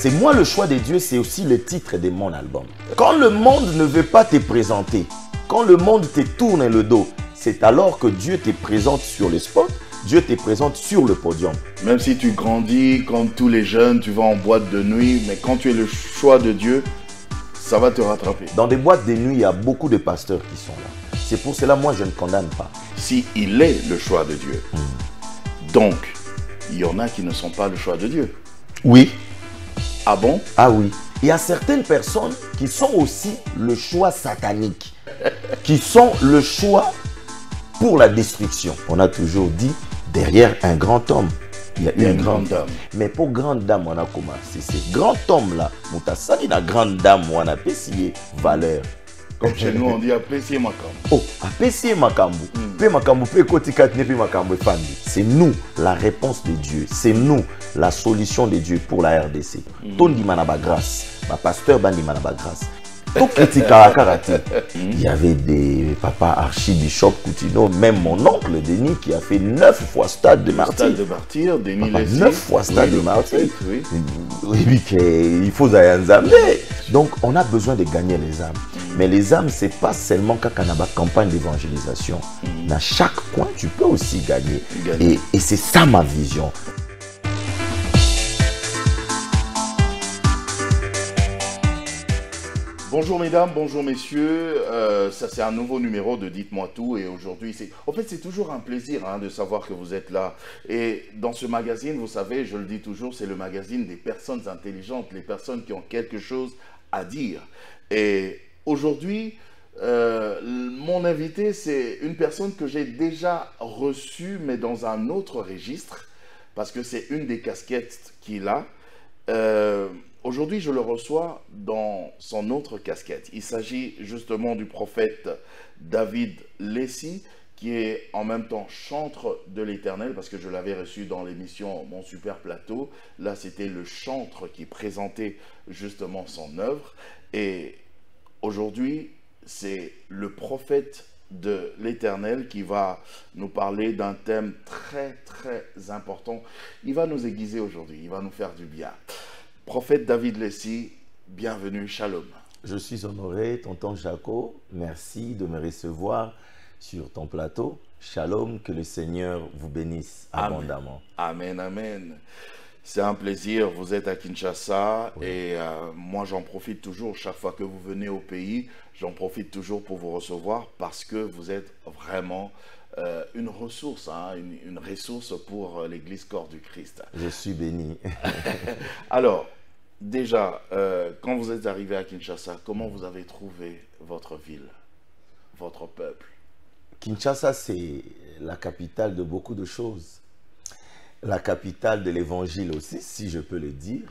C'est moi le choix de Dieu, c'est aussi le titre de mon album. Quand le monde ne veut pas te présenter, quand le monde te tourne le dos, c'est alors que Dieu te présente sur le spot, Dieu te présente sur le podium. Même si tu grandis comme tous les jeunes, tu vas en boîte de nuit, mais quand tu es le choix de Dieu, ça va te rattraper. Dans des boîtes de nuit, il y a beaucoup de pasteurs qui sont là. C'est pour cela, moi, je ne condamne pas. Si il est le choix de Dieu, donc, il y en a qui ne sont pas le choix de Dieu. Oui. Ah bon? Ah oui. Il y a certaines personnes qui sont aussi le choix satanique, qui sont le choix pour la destruction. On a toujours dit, derrière un grand homme, il y a une grande dame. Mais pour grande dame, on a commencé. C'est grand homme-là, Moutasali, la grande dame, on a apprécié valeur. Comme chez nous, on dit apprécier Makambo. Oh, apprécier Makambo. Pe Makambo, pe Kotikatne, pe Makambo Fandi. C'est nous la réponse de Dieu. C'est nous la solution de Dieu pour la RDC. Ton dit manaba grâce. Ma pasteur bandi manaba grâce. Il y avait des papas archibishop Coutinho, même mon oncle Denis qui a fait 9 fois stade de martyr. Stade de martyr, Denis Lessie. 9 fois stade de martyr. Oui. Oui, il faut Zayanzambe. Donc on a besoin de gagner les âmes. Mais les âmes, ce n'est pas seulement quand on a une campagne d'évangélisation. Dans chaque coin, tu peux aussi gagner. Et c'est ça ma vision. Bonjour mesdames, bonjour messieurs, ça c'est un nouveau numéro de Dites-moi tout et aujourd'hui c'est toujours un plaisir de savoir que vous êtes là et dans ce magazine, vous savez, je le dis toujours, c'est le magazine des personnes intelligentes, les personnes qui ont quelque chose à dire et aujourd'hui, mon invité c'est une personne que j'ai déjà reçue mais dans un autre registre parce que c'est une des casquettes qu'il a. Aujourd'hui, je le reçois dans son autre casquette. Il s'agit justement du prophète David Lessie, qui est en même temps chantre de l'Éternel, parce que je l'avais reçu dans l'émission Mon Super Plateau. Là, c'était le chantre qui présentait justement son œuvre. Et aujourd'hui, c'est le prophète de l'Éternel qui va nous parler d'un thème très, très important. Il va nous aiguiser aujourd'hui, il va nous faire du bien. Prophète David Lessie, bienvenue, shalom. Je suis honoré, tonton Jaco, merci de me recevoir sur ton plateau. Shalom, que le Seigneur vous bénisse abondamment. Amen, amen. C'est un plaisir, vous êtes à Kinshasa et moi j'en profite toujours, chaque fois que vous venez au pays, j'en profite toujours pour vous recevoir parce que vous êtes vraiment une ressource, une ressource pour l'Église Corps du Christ. Je suis béni. Alors, déjà, quand vous êtes arrivé à Kinshasa, comment vous avez trouvé votre ville, votre peuple? Kinshasa, c'est la capitale de beaucoup de choses. La capitale de l'évangile aussi, si je peux le dire.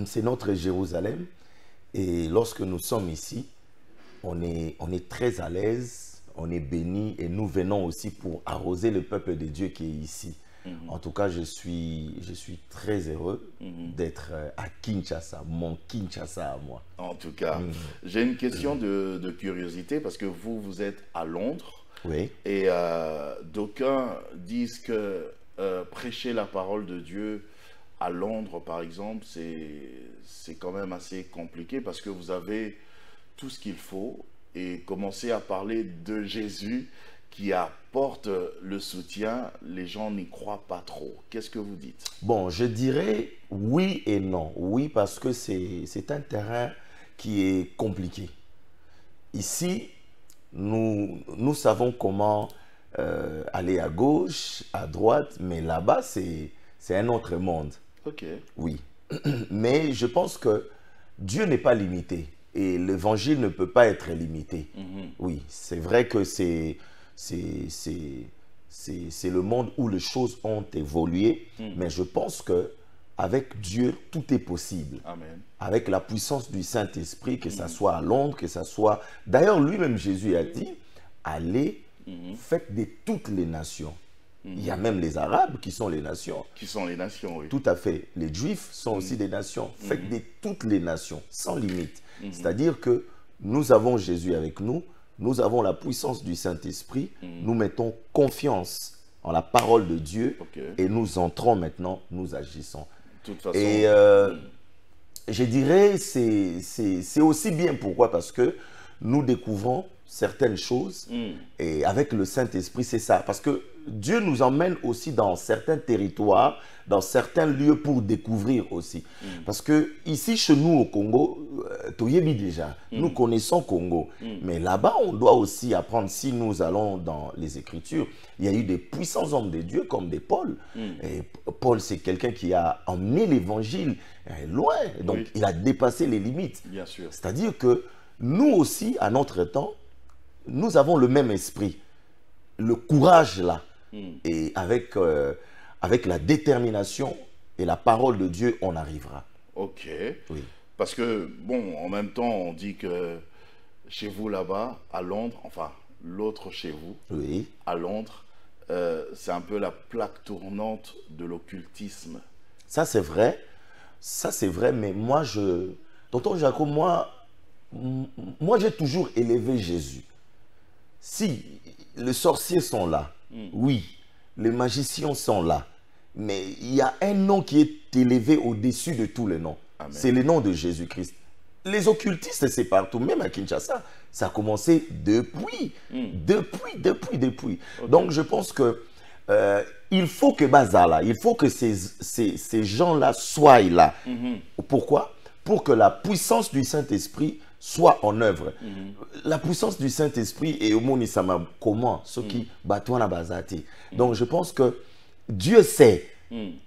C'est notre Jérusalem. Et lorsque nous sommes ici, on est très à l'aise. On est béni et nous venons aussi pour arroser le peuple de Dieu qui est ici. En tout cas, je suis très heureux d'être à Kinshasa, mon Kinshasa à moi. En tout cas, j'ai une question de curiosité parce que vous êtes à Londres. Oui. Et d'aucuns disent que prêcher la parole de Dieu à Londres, par exemple, c'est quand même assez compliqué parce que vous avez tout ce qu'il faut. Et commencer à parler de Jésus qui apporte le soutien, les gens n'y croient pas trop. Qu'est-ce que vous dites? Bon, je dirais oui et non. Oui, parce que c'est un terrain qui est compliqué. Ici, nous savons comment aller à gauche, à droite, mais là-bas, c'est un autre monde. Ok. Oui. Mais je pense que Dieu n'est pas limité. Et l'évangile ne peut pas être limité. Oui, c'est vrai que c'est le monde où les choses ont évolué, mais je pense qu'avec Dieu, tout est possible. Amen. Avec la puissance du Saint-Esprit, que ça soit à Londres, que ça soit... D'ailleurs, lui-même, Jésus a dit, allez, faites de toutes les nations. Il y a même les Arabes qui sont les nations. Qui sont les nations, oui. Tout à fait. Les Juifs sont aussi des nations. Faites de toutes les nations, sans limite. C'est-à-dire que nous avons Jésus avec nous, nous avons la puissance du Saint-Esprit, nous mettons confiance en la parole de Dieu et nous entrons maintenant, nous agissons. De toute façon, et Je dirais c'est aussi bien. Pourquoi? Parce que nous découvrons certaines choses et avec le Saint-Esprit, c'est ça. Parce que Dieu nous emmène aussi dans certains territoires, dans certains lieux pour découvrir aussi. Parce que ici, chez nous au Congo, Toyebi déjà, nous connaissons Congo. Mais là-bas, on doit aussi apprendre. Si nous allons dans les Écritures, il y a eu des puissants hommes de Dieu comme des Paul. Et Paul, c'est quelqu'un qui a emmené l'évangile loin. Donc, il a dépassé les limites. Bien sûr. C'est-à-dire que nous aussi, à notre temps, nous avons le même esprit, le courage là, et avec la détermination et la parole de Dieu, on arrivera. Ok. Oui. Parce que, bon, en même temps, on dit que chez vous là-bas, à Londres, enfin, l'autre chez vous, Oui. à Londres, c'est un peu la plaque tournante de l'occultisme. Ça c'est vrai, mais moi tonton Jaco, moi j'ai toujours élevé Jésus. Si les sorciers sont là, oui, les magiciens sont là, mais il y a un nom qui est élevé au-dessus de tous les noms. C'est le nom de Jésus-Christ. Les occultistes, c'est partout, même à Kinshasa. Ça a commencé depuis. Okay. Donc je pense que il faut que Bazala, il faut que ces gens-là soient là. Pourquoi? Pour que la puissance du Saint-Esprit soit en œuvre. La puissance du Saint-Esprit est au Monisama. Comment? Ce qui batouana bazati. Donc je pense que Dieu sait.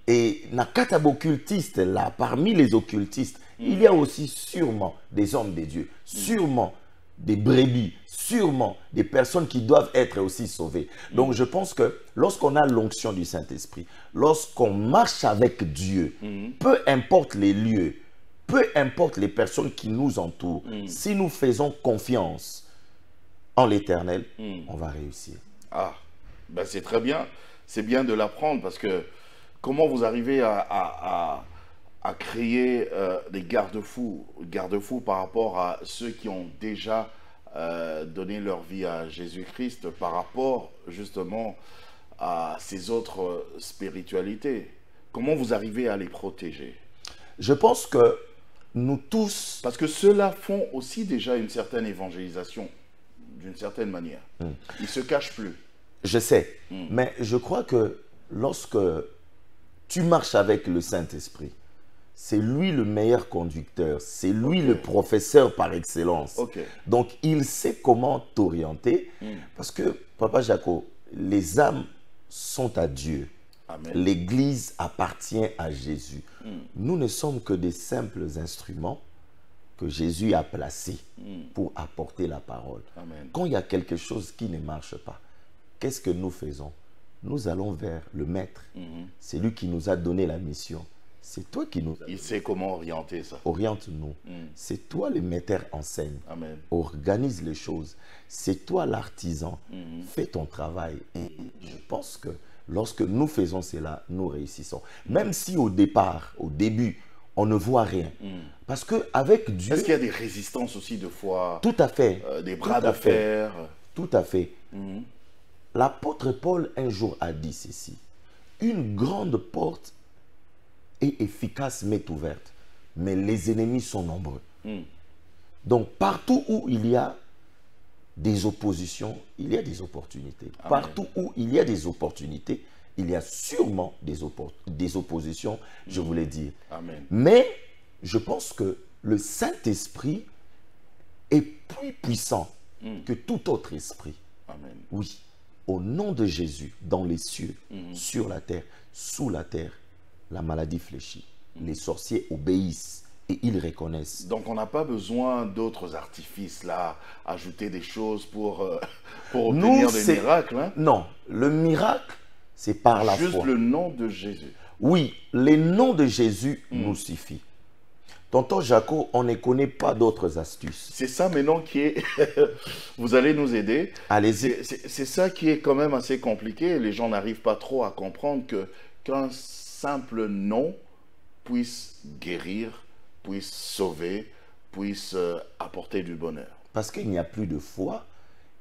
Et nakata occultiste là, parmi les occultistes, il y a aussi sûrement des hommes de Dieu, sûrement des brebis, sûrement des personnes qui doivent être aussi sauvées. Donc je pense que lorsqu'on a l'onction du Saint-Esprit, lorsqu'on marche avec Dieu, peu importe les lieux, peu importe les personnes qui nous entourent, si nous faisons confiance en l'Éternel, on va réussir. Ah, ben c'est très bien. C'est bien de l'apprendre parce que comment vous arrivez à créer des garde-fous par rapport à ceux qui ont déjà donné leur vie à Jésus-Christ par rapport justement à ces autres spiritualités? Comment vous arrivez à les protéger? Je pense que nous tous... Parce que ceux-là font aussi déjà une certaine évangélisation, d'une certaine manière. Ils ne se cachent plus. Je sais, mais je crois que lorsque tu marches avec le Saint-Esprit, c'est lui le meilleur conducteur, c'est lui le professeur par excellence. Donc, il sait comment t'orienter, parce que, Papa Jaco, les âmes sont à Dieu. L'Église appartient à Jésus. Nous ne sommes que des simples instruments que Jésus a placés pour apporter la parole. Quand il y a quelque chose qui ne marche pas, qu'est-ce que nous faisons? Nous allons vers le Maître. C'est lui qui nous a donné la mission. C'est toi qui nous... Il sait comment orienter ça. Oriente-nous. C'est toi le metteur en scène. Organise les choses. C'est toi l'artisan. Fais ton travail. Et je pense que lorsque nous faisons cela, nous réussissons. Même si au départ, au début, on ne voit rien. Parce qu'avec Dieu... Est-ce qu'il y a des résistances aussi de foi? Tout à fait. Des bras de fer? Tout à fait. L'apôtre Paul un jour a dit ceci: une grande porte est efficace m'est ouverte, mais les ennemis sont nombreux. Donc partout où il y a des oppositions, il y a des opportunités. Partout où il y a des opportunités, il y a sûrement des oppositions, je voulais dire. Mais je pense que le Saint-Esprit est plus puissant que tout autre esprit. Oui. Au nom de Jésus, dans les cieux, sur la terre, sous la terre, la maladie fléchit. Les sorciers obéissent et ils reconnaissent. Donc on n'a pas besoin d'autres artifices là, ajouter des choses pour obtenir des miracles. Hein? Non, le miracle, c'est par la foi. Juste le nom de Jésus. Oui, le nom de Jésus nous suffit. Tonton Jaco, on ne connaît pas d'autres astuces. C'est ça maintenant qui est... Vous allez nous aider. Allez-y. C'est ça qui est quand même assez compliqué. Les gens n'arrivent pas trop à comprendre qu'un simple nom puisse guérir, puisse sauver, puisse apporter du bonheur. Parce qu'il n'y a plus de foi,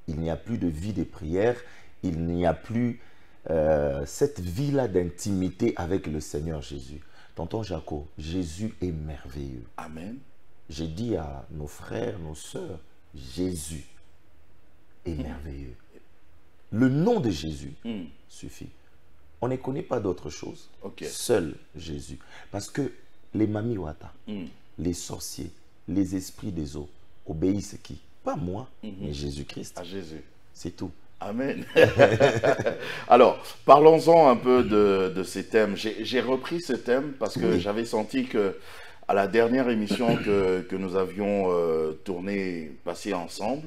il n'y a plus de vie de prière, il n'y a plus cette vie-là d'intimité avec le Seigneur Jésus. Tonton Jaco, Jésus est merveilleux. Amen. J'ai dit à nos frères, nos sœurs, Jésus est merveilleux. Le nom de Jésus suffit. On ne connaît pas d'autre chose. Ok. Seul Jésus. Parce que les mamiwata, les sorciers, les esprits des eaux obéissent qui? Pas moi, mais Jésus-Christ. À Jésus. C'est tout. Amen. Alors, parlons-en un peu de ces thèmes. J'ai repris ce thème parce que j'avais senti que à la dernière émission que nous avions tournée, passée ensemble,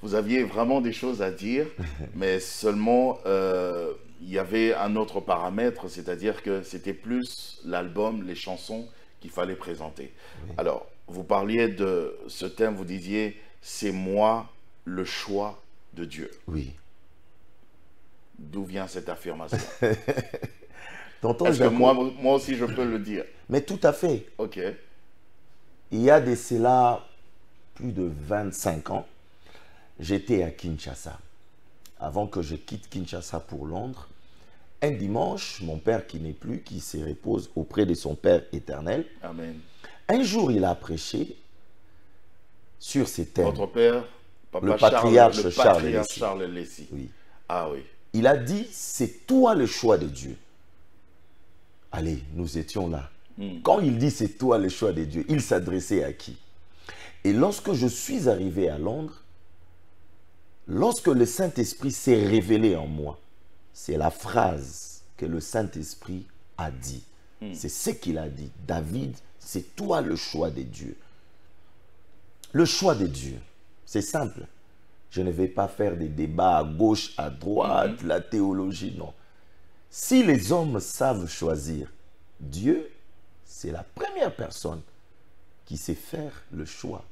vous aviez vraiment des choses à dire, mais seulement il y avait un autre paramètre, c'est-à-dire que c'était plus l'album, les chansons qu'il fallait présenter. Oui. Alors, vous parliez de ce thème, vous disiez, c'est moi le choix de Dieu. Oui. D'où vient cette affirmation? Est-ce que moi aussi je peux le dire? Mais tout à fait. Ok. Il y a de cela plus de 25 ans, j'étais à Kinshasa. Avant que je quitte Kinshasa pour Londres, un dimanche, mon père qui n'est plus, qui se repose auprès de son Père éternel, Amen. Un jour il a prêché sur ces thèmes. Votre père, papa le patriarche Charles Lessy. Oui. Ah oui. Il a dit, c'est toi le choix de Dieu. Allez, nous étions là. Quand il dit c'est toi le choix de Dieu, il s'adressait à qui? Et lorsque je suis arrivé à Londres, lorsque le Saint-Esprit s'est révélé en moi, c'est la phrase que le Saint-Esprit a dit. C'est ce qu'il a dit. David, c'est toi le choix de Dieu. Le choix de Dieu, c'est simple. Je ne vais pas faire des débats à gauche, à droite, la théologie, non. Si les hommes savent choisir, Dieu, c'est la première personne qui sait faire le choix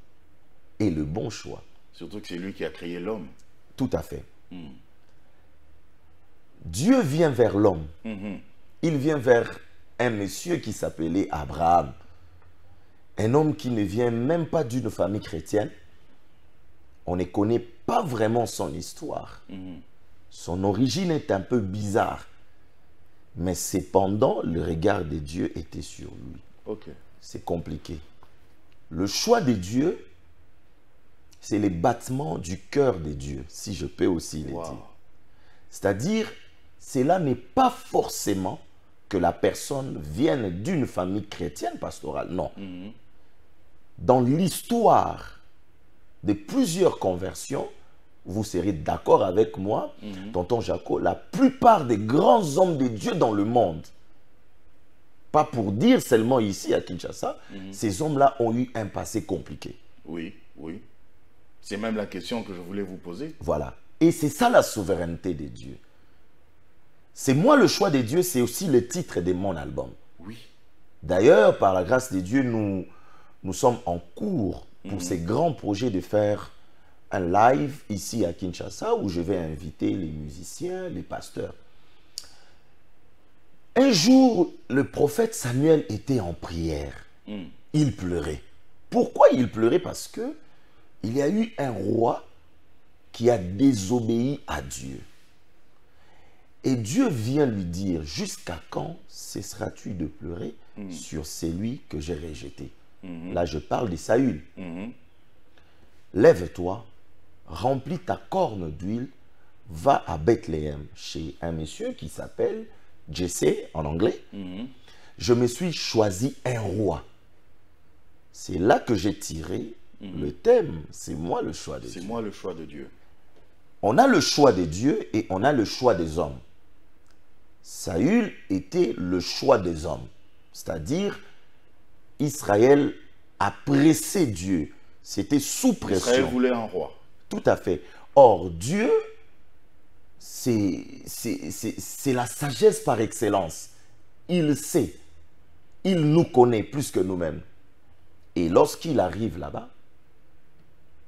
et le bon choix. Surtout que c'est lui qui a créé l'homme. Tout à fait. Dieu vient vers l'homme. Il vient vers un monsieur qui s'appelait Abraham. Un homme qui ne vient même pas d'une famille chrétienne. On ne connaît pas vraiment son histoire. Son origine est un peu bizarre. Mais cependant, le regard de Dieu était sur lui. Okay. C'est compliqué. Le choix de Dieu, c'est les battements du cœur de Dieu, si je peux aussi le dire. C'est-à-dire, cela n'est pas forcément que la personne vienne d'une famille chrétienne pastorale, non. Dans l'histoire de plusieurs conversions, vous serez d'accord avec moi, tonton Jaco, la plupart des grands hommes de Dieu dans le monde, pas pour dire seulement ici à Kinshasa, ces hommes-là ont eu un passé compliqué. Oui, oui. C'est même la question que je voulais vous poser. Voilà. Et c'est ça la souveraineté de Dieu. C'est moi le choix de Dieu, c'est aussi le titre de mon album. Oui. D'ailleurs, par la grâce de Dieu, nous sommes en cours pour ces grands projets de faire un live ici à Kinshasa où je vais inviter les musiciens, les pasteurs. Un jour, le prophète Samuel était en prière. Il pleurait. Pourquoi il pleurait? Parce que il y a eu un roi qui a désobéi à Dieu. Et Dieu vient lui dire, jusqu'à quand cesseras-tu de pleurer sur celui que j'ai rejeté? Là, je parle de Saül. Lève-toi, remplis ta corne d'huile, va à Bethléem, chez un monsieur qui s'appelle Jesse, en anglais. Je me suis choisi un roi. C'est là que j'ai tiré le thème. C'est moi le choix de Dieu. C'est moi le choix de Dieu. On a le choix de Dieu et on a le choix des hommes. Saül était le choix des hommes. C'est-à-dire, Israël a pressé Dieu. C'était sous pression. Israël voulait un roi. Tout à fait. Or, Dieu, c'est la sagesse par excellence. Il sait. Il nous connaît plus que nous-mêmes. Et lorsqu'il arrive là-bas,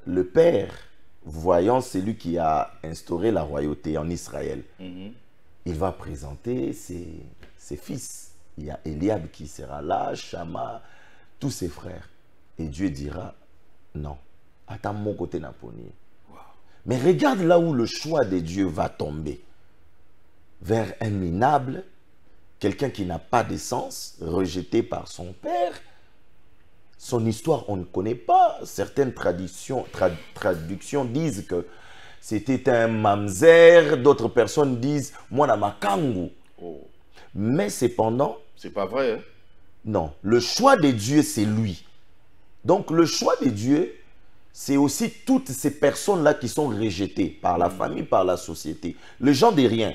le Père, voyant celui qui a instauré la royauté en Israël, il va présenter ses fils. Il y a Eliab qui sera là, Shama, tous ses frères. Et Dieu dira, non, attends mon côté Naponi. Mais regarde là où le choix de Dieu va tomber. Vers un minable quelqu'un qui n'a pas d'essence, rejeté par son père. Son histoire, on ne connaît pas. Certaines traductions disent que c'était un mamzer, d'autres personnes disent Mwana Makangu. Oh. Mais cependant, C'est pas vrai, hein? non, le choix de Dieu, c'est lui. Donc le choix de Dieu, c'est aussi toutes ces personnes-là qui sont rejetées par la famille, par la société. Les gens de rien.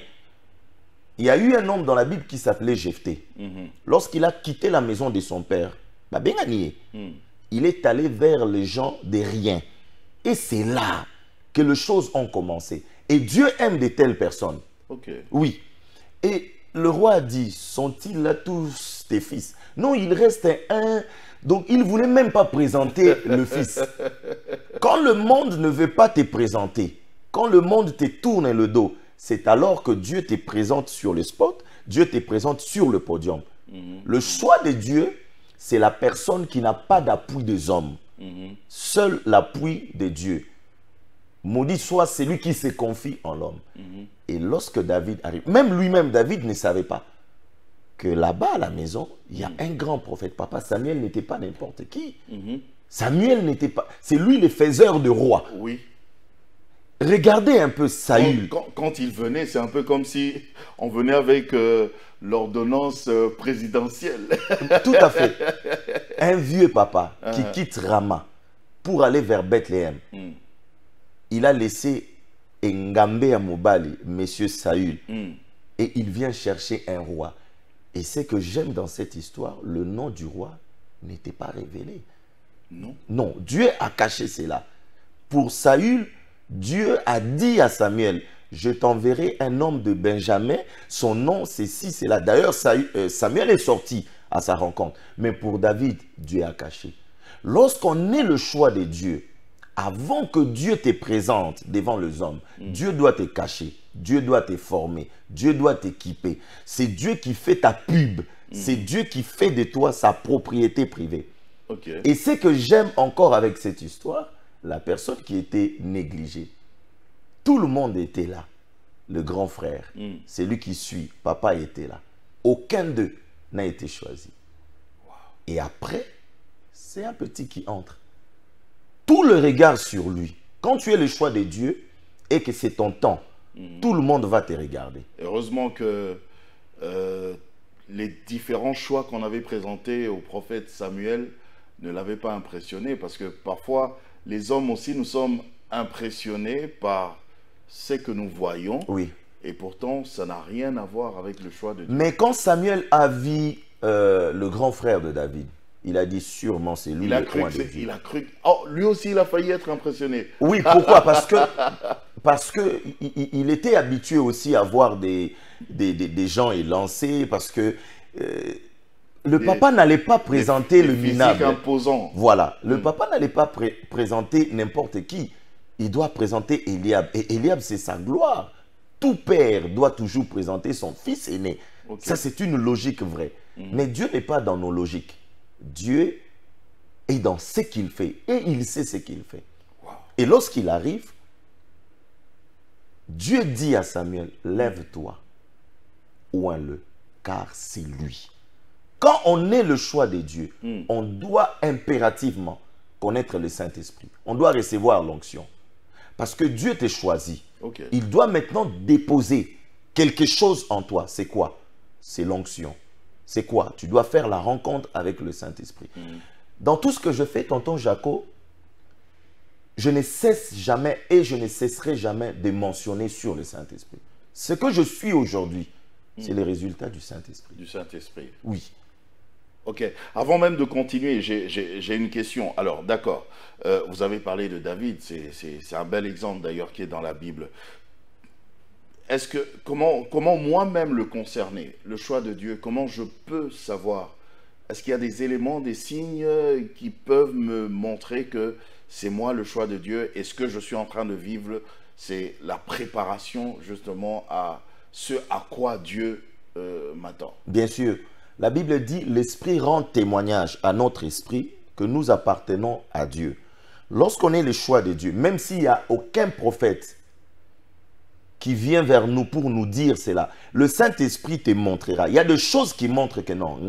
Il y a eu un homme dans la Bible qui s'appelait Jephthé. Lorsqu'il a quitté la maison de son père, il est allé vers les gens de rien. Et c'est là que les choses ont commencé. Et Dieu aime de telles personnes. Ok. Oui. Et le roi a dit, sont-ils là tous tes fils? Non, il reste un. Donc, il ne voulait même pas présenter le fils. Quand le monde ne veut pas te présenter, quand le monde te tourne le dos, c'est alors que Dieu te présente sur le spot, Dieu te présente sur le podium. Le choix de Dieu, c'est la personne qui n'a pas d'appui des hommes. Seul l'appui de Dieu. Maudit soit celui qui se confie en l'homme. Et lorsque David arrive, même lui-même, David ne savait pas que là-bas à la maison, il y a un grand prophète. Papa Samuel n'était pas n'importe qui. Samuel n'était pas... C'est lui le faiseur de roi. Oui. Regardez un peu Saül. Quand il venait, c'est un peu comme si on venait avec l'ordonnance présidentielle. Tout à fait. Un vieux papa qui quitte Rama pour aller vers Bethléem. Il a laissé Ngambe à Mobali, monsieur Saül. Et il vient chercher un roi. Et ce que j'aime dans cette histoire, le nom du roi n'était pas révélé. Non. Non, Dieu a caché cela. Pour Saül, Dieu a dit à Samuel, je t'enverrai un homme de Benjamin, son nom c'est ci, c'est là. D'ailleurs, Samuel est sorti à sa rencontre. Mais pour David, Dieu a caché. Lorsqu'on est le choix de Dieu, avant que Dieu te présente devant les hommes, Dieu doit te cacher, Dieu doit te former, Dieu doit t'équiper. C'est Dieu qui fait ta pub, c'est Dieu qui fait de toi sa propriété privée. Okay. Et ce que j'aime encore avec cette histoire, la personne qui était négligée. Tout le monde était là. Le grand frère, celui qui suit, papa était là. Aucun d'eux n'a été choisi. Wow. Et après, c'est un petit qui entre. Tout le regard sur lui. Quand tu es le choix de Dieu et que c'est ton temps, tout le monde va te regarder. Heureusement que les différents choix qu'on avait présentés au prophète Samuel ne l'avaient pas impressionné, parce que parfois, les hommes aussi, nous sommes impressionnés par ce que nous voyons. Oui. Et pourtant, ça n'a rien à voir avec le choix de Dieu. Mais quand Samuel a vu le grand frère de David, il a dit sûrement c'est lui le coin de Dieu. Il a cru. Oh, lui aussi, il a failli être impressionné. Oui, pourquoi? Parce que il était habitué aussi à voir des gens élancés, parce que papa n'allait pas présenter le minable. Imposant. Voilà, le papa n'allait pas présenter n'importe qui. Il doit présenter Eliab. Et Eliab, c'est sa gloire. Tout père doit toujours présenter son fils aîné. Okay. Ça, c'est une logique vraie. Mais Dieu n'est pas dans nos logiques. Dieu est dans ce qu'il fait. Et il sait ce qu'il fait. Wow. Et lorsqu'il arrive, Dieu dit à Samuel, lève-toi, oins-le, car c'est lui. Quand on est le choix de Dieu, on doit impérativement connaître le Saint-Esprit. On doit recevoir l'onction. Parce que Dieu t'a choisi. Okay. Il doit maintenant déposer quelque chose en toi. C'est quoi? C'est l'onction. C'est quoi? Tu dois faire la rencontre avec le Saint-Esprit. Dans tout ce que je fais, tonton Jaco, je ne cesse jamais et je ne cesserai jamais de mentionner sur le Saint-Esprit. Ce que je suis aujourd'hui, c'est le résultat du Saint-Esprit. Du Saint-Esprit. Oui. Ok. Avant même de continuer, j'ai une question. Alors, d'accord. Vous avez parlé de David. C'est un bel exemple d'ailleurs qui est dans la Bible. Est-ce que, comment moi-même le concerner, le choix de Dieu, comment je peux savoir? Est-ce qu'il y a des éléments, des signes qui peuvent me montrer que c'est moi le choix de Dieu, et ce que je suis en train de vivre, c'est la préparation justement à ce à quoi Dieu m'attend? Bien sûr. La Bible dit, l'Esprit rend témoignage à notre esprit que nous appartenons à Dieu. Lorsqu'on est le choix de Dieu, même s'il n'y a aucun prophète qui vient vers nous pour nous dire cela. Le Saint-Esprit te montrera. Il y a des choses qui montrent que non.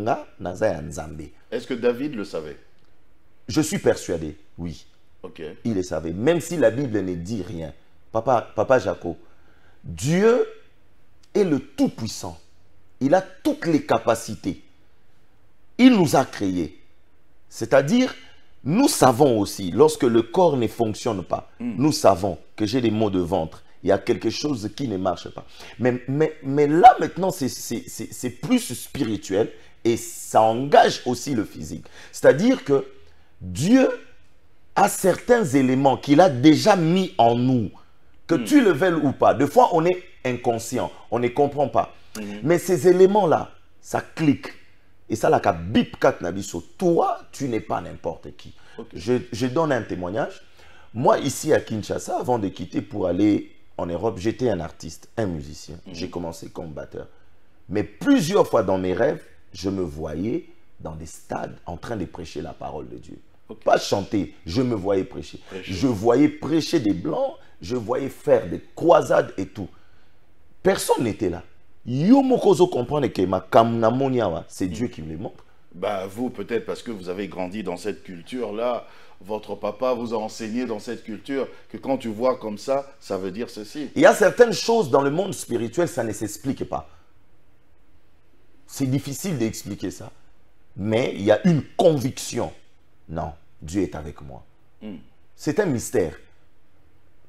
Est-ce que David le savait? Je suis persuadé, oui. Ok. Il le savait. Même si la Bible ne dit rien. Papa Jaco, Dieu est le Tout-Puissant. Il a toutes les capacités. Il nous a créés. C'est-à-dire, nous savons aussi, lorsque le corps ne fonctionne pas, nous savons que j'ai des maux de ventre. Il y a quelque chose qui ne marche pas. Mais là, maintenant, c'est plus spirituel et ça engage aussi le physique. C'est-à-dire que Dieu a certains éléments qu'il a déjà mis en nous, que tu le veuilles ou pas. Des fois, on est inconscient, on ne comprend pas. Mais ces éléments-là, ça clique. Et ça, la bip kat nabiso. Toi, tu n'es pas n'importe qui. Okay. Je donne un témoignage. Moi, ici à Kinshasa, avant de quitter pour aller en Europe, j'étais un artiste, un musicien. J'ai commencé comme batteur. Mais plusieurs fois dans mes rêves, je me voyais dans des stades en train de prêcher la parole de Dieu. Okay. Pas chanter, je me voyais prêcher. Je voyais prêcher des blancs, je voyais faire des croisades et tout. Personne n'était là. Yo mokozo comprendre que ma kamnamonia, c'est Dieu qui me les montre. Bah vous peut-être parce que vous avez grandi dans cette culture-là, votre papa vous a enseigné dans cette culture que quand tu vois comme ça veut dire ceci. Il y a certaines choses dans le monde spirituel, ça ne s'explique pas. C'est difficile d'expliquer ça. Mais il y a une conviction. Non, Dieu est avec moi. C'est un mystère.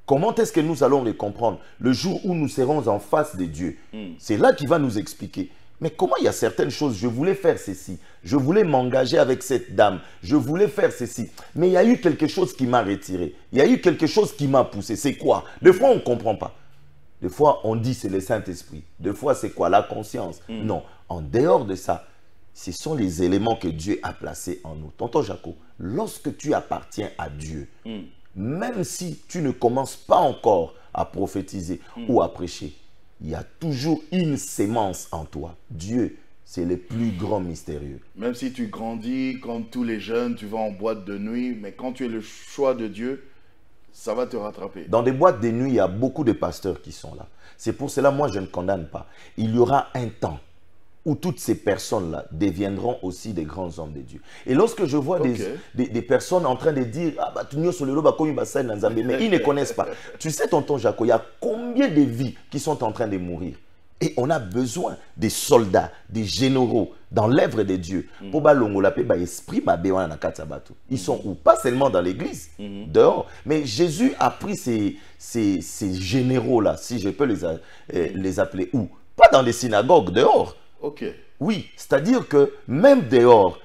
Comment est-ce que nous allons les comprendre le jour où nous serons en face de Dieu? C'est là qu'il va nous expliquer. Mais comment il y a certaines choses, je voulais faire ceci, je voulais m'engager avec cette dame, je voulais faire ceci, mais il y a eu quelque chose qui m'a retiré, il y a eu quelque chose qui m'a poussé. C'est quoi? Des fois, on ne comprend pas. Des fois, on dit c'est le Saint-Esprit. Des fois, c'est quoi? La conscience. Non, en dehors de ça, ce sont les éléments que Dieu a placés en nous. Tonton Jaco, lorsque tu appartiens à Dieu, même si tu ne commences pas encore à prophétiser ou à prêcher, il y a toujours une sémence en toi. Dieu, c'est le plus grand mystérieux. Même si tu grandis comme tous les jeunes, tu vas en boîte de nuit, mais quand tu es le choix de Dieu, ça va te rattraper. Dans des boîtes de nuit, il y a beaucoup de pasteurs qui sont là. C'est pour cela, moi, je ne condamne pas. Il y aura un temps où toutes ces personnes-là deviendront aussi des grands hommes de Dieu. Et lorsque je vois des personnes en train de dire « Ah, bah, tu n'y solo bah, mais ils ne connaissent pas. » Tu sais, tonton Jaco, il y a combien de vies qui sont en train de mourir? Et on a besoin des soldats, des généraux dans l'œuvre de Dieu. Ils sont où? Pas seulement dans l'église, dehors. Mais Jésus a pris ces généraux-là, si je peux les appeler où? Pas dans les synagogues, dehors. Ok. Oui, c'est-à-dire que même dehors,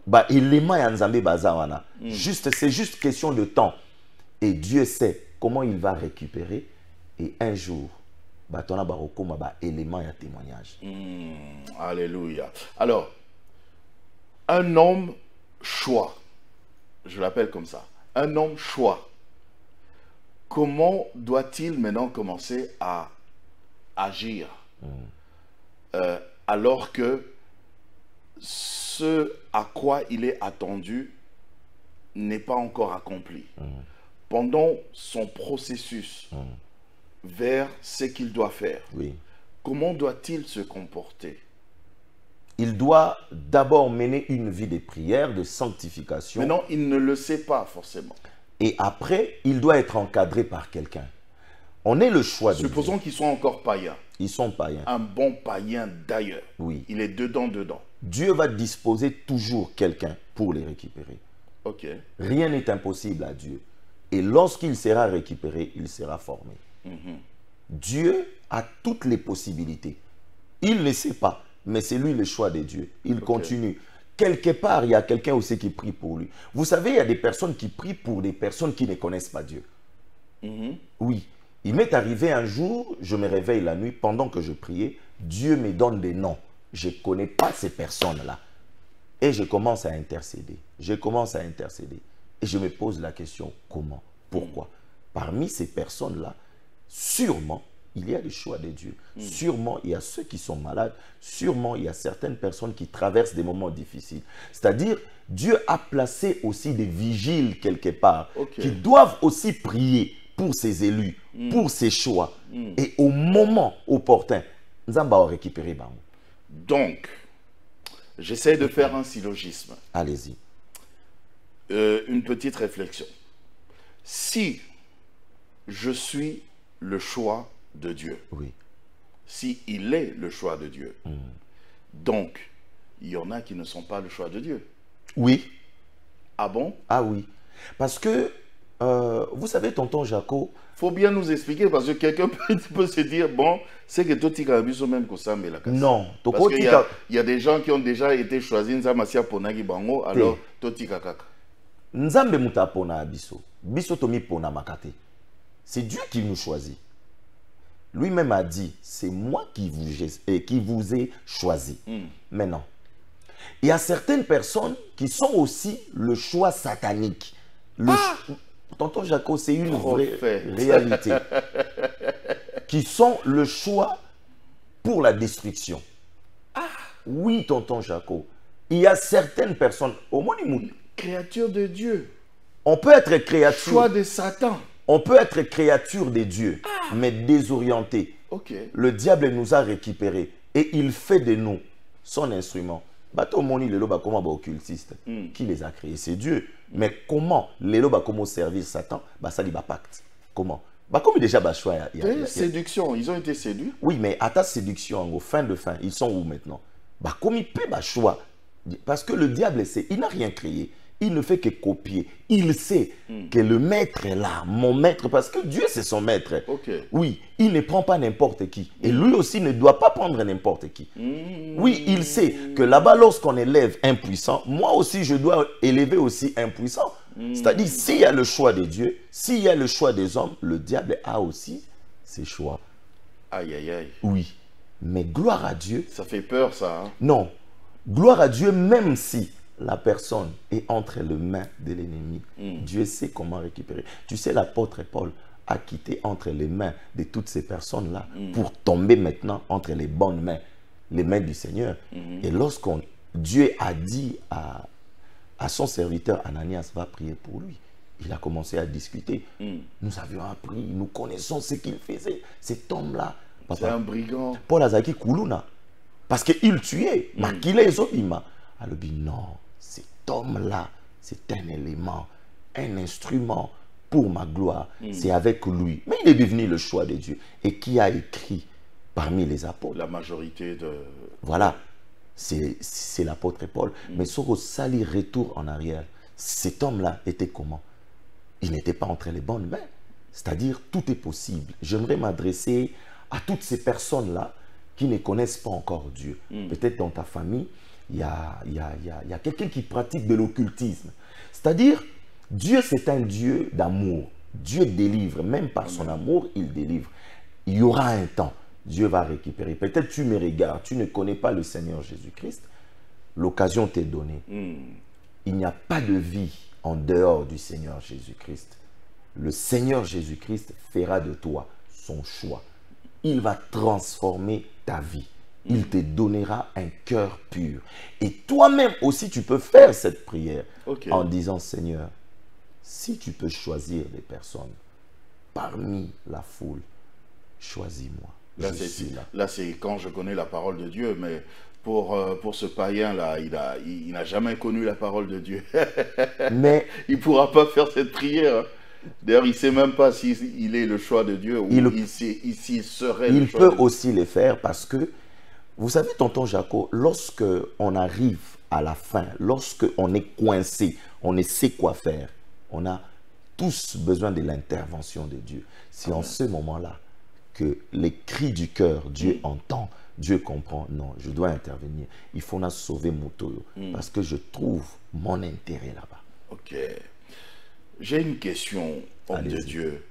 bah, c'est juste question de temps. Et Dieu sait comment il va récupérer. Et un jour, bah, ton élément et témoignage. Alléluia. Alors, un homme choix, je l'appelle comme ça, un homme choix, comment doit-il maintenant commencer à agir alors que ce à quoi il est attendu n'est pas encore accompli? Pendant son processus vers ce qu'il doit faire, comment doit-il se comporter? Il doit d'abord mener une vie de prière, de sanctification. Maintenant, il ne le sait pas forcément. Et après, il doit être encadré par quelqu'un. On est le choix de Dieu. Supposons qu'ils sont encore païens. Ils sont païens. Un bon païen d'ailleurs. Oui. Il est dedans. Dieu va disposer toujours quelqu'un pour les récupérer. Ok. Rien n'est impossible à Dieu. Et lorsqu'il sera récupéré, il sera formé. Dieu a toutes les possibilités. Il ne sait pas, mais c'est lui le choix de Dieu. Il continue. Quelque part, il y a quelqu'un aussi qui prie pour lui. Vous savez, il y a des personnes qui prient pour des personnes qui ne connaissent pas Dieu. Oui. Il m'est arrivé un jour, je me réveille la nuit, pendant que je priais, Dieu me donne des noms. Je ne connais pas ces personnes-là. Et je commence à intercéder. Et je me pose la question, comment? Pourquoi? Parmi ces personnes-là, sûrement, il y a le choix de Dieu. Sûrement, il y a ceux qui sont malades. Sûrement, il y a certaines personnes qui traversent des moments difficiles. C'est-à-dire, Dieu a placé aussi des vigiles quelque part qui doivent aussi prier pour ses élus, pour ses choix. Et au moment opportun, nous allons récupérer. Donc, j'essaie de faire un syllogisme. Allez-y. Une petite réflexion. Si je suis le choix de Dieu, Oui. si il est le choix de Dieu, donc il y en a qui ne sont pas le choix de Dieu. Oui. Ah bon? Ah oui. Parce que, vous savez, tonton Jaco, Faut bien nous expliquer parce que quelqu'un peut se dire, bon, c'est que toi, tu as vu même que ça, mais la casse. non. Parce qu'il y a des gens qui ont déjà été choisis, Nzamasia Ponagi Bango, alors toi, tu as kaka. Nzambe muta pona biso. Biso tomi pona makate. C'est Dieu qui nous choisit. Lui-même a dit, c'est moi qui vous ai choisi. Maintenant, il y a certaines personnes qui sont aussi le choix satanique. Tonton Jaco, c'est une vraie réalité. Qui sont le choix pour la destruction. Oui, tonton Jaco. Il y a certaines personnes, au moins, Créature de Dieu. on peut être créature. Choix de Satan. On peut être créature de Dieu, mais désorienté. Le diable nous a récupérés et il fait de nous son instrument. Bato moni lelo ba comment ba occultiste. Qui les a créés? C'est Dieu. Mais comment lelo ba comment servir Satan? Ba ça li ba pacte. Comment? Bah comme déjà ba choix. Séduction, ils ont été séduits. Oui, mais à ta séduction, au fin de fin, ils sont où maintenant? Bah comme il peut ba choix. Parce que le diable sait, il n'a rien créé. Il ne fait que copier. Il sait que le maître est là, mon maître, parce que Dieu c'est son maître. Oui, il ne prend pas n'importe qui. Et lui aussi ne doit pas prendre n'importe qui. Oui, il sait que là-bas, lorsqu'on élève un puissant, moi aussi je dois élever aussi un puissant. C'est-à-dire, s'il y a le choix de Dieu, s'il y a le choix des hommes, le diable a aussi ses choix. Aïe, aïe, aïe. Oui, mais gloire à Dieu. Ça fait peur, ça. Hein? Non, gloire à Dieu, même si la personne est entre les mains de l'ennemi. Dieu sait comment récupérer. Tu sais, l'apôtre Paul a quitté entre les mains de toutes ces personnes-là pour tomber maintenant entre les bonnes mains, les mains du Seigneur. Et lorsqu'on Dieu a dit à son serviteur Ananias, va prier pour lui, il a commencé à discuter. Nous avions appris, nous connaissons ce qu'il faisait. Cet homme-là, c'est un brigand. Paul Azaki Koulouna. Parce qu'il tuait. Makile Zobima. Alors, non, cet homme-là, c'est un élément, un instrument pour ma gloire. C'est avec lui. Mais il est devenu le choix de Dieu. Et qui a écrit parmi les apôtres? La majorité de... Voilà. C'est l'apôtre Paul. Mais Soro Sali retour en arrière. Cet homme-là était comment? Il n'était pas entre les bonnes mains. C'est-à-dire, tout est possible. J'aimerais m'adresser à toutes ces personnes-là qui ne connaissent pas encore Dieu. Peut-être dans ta famille, il y a quelqu'un qui pratique de l'occultisme. C'est-à-dire, Dieu, c'est un Dieu d'amour. Dieu délivre. Même par son amour, il délivre. Il y aura un temps. Dieu va récupérer. Peut-être tu me regardes, tu ne connais pas le Seigneur Jésus-Christ. L'occasion t'est donnée. Il n'y a pas de vie en dehors du Seigneur Jésus-Christ. Le Seigneur Jésus-Christ fera de toi son choix. Il va transformer ta vie. Il te donnera un cœur pur. Et toi-même aussi, tu peux faire cette prière en disant, Seigneur, si tu peux choisir des personnes parmi la foule, choisis-moi. Là, c'est quand je connais la parole de Dieu, mais pour ce païen-là, il n'a jamais connu la parole de Dieu. Mais il ne pourra pas faire cette prière. D'ailleurs, il ne sait même pas s'il est le choix de Dieu ou s'il serait le choix de Dieu. Il peut aussi le faire parce que, vous savez, tonton Jaco, lorsque on arrive à la fin, lorsque on est coincé, on ne sait quoi faire, on a tous besoin de l'intervention de Dieu. C'est en ce moment-là que les cris du cœur, Dieu entend, Dieu comprend. Non, je dois intervenir. Il faut sauver mon toyo parce que je trouve mon intérêt là-bas. Ok. J'ai une question, homme de Dieu.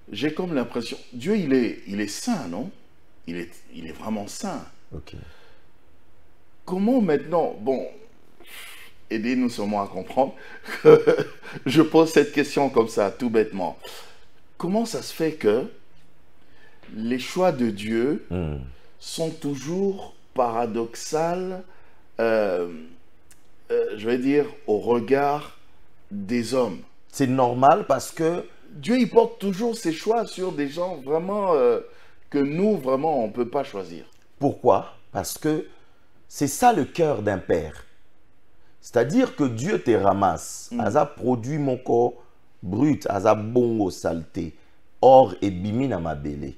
J'ai comme l'impression, Dieu, il est saint, non? Il est vraiment saint. Ok. Comment maintenant, bon, aidez-nous seulement à comprendre, je pose cette question comme ça, tout bêtement. Comment ça se fait que les choix de Dieu sont toujours paradoxales, je vais dire, au regard des hommes? C'est normal parce que Dieu, il porte toujours ses choix sur des gens vraiment que nous, vraiment, on ne peut pas choisir. Pourquoi? Parce que c'est ça le cœur d'un père. C'est-à-dire que Dieu te ramasse. Aza produit mon corps brut, aza bongo saleté, or et bimi na mabele.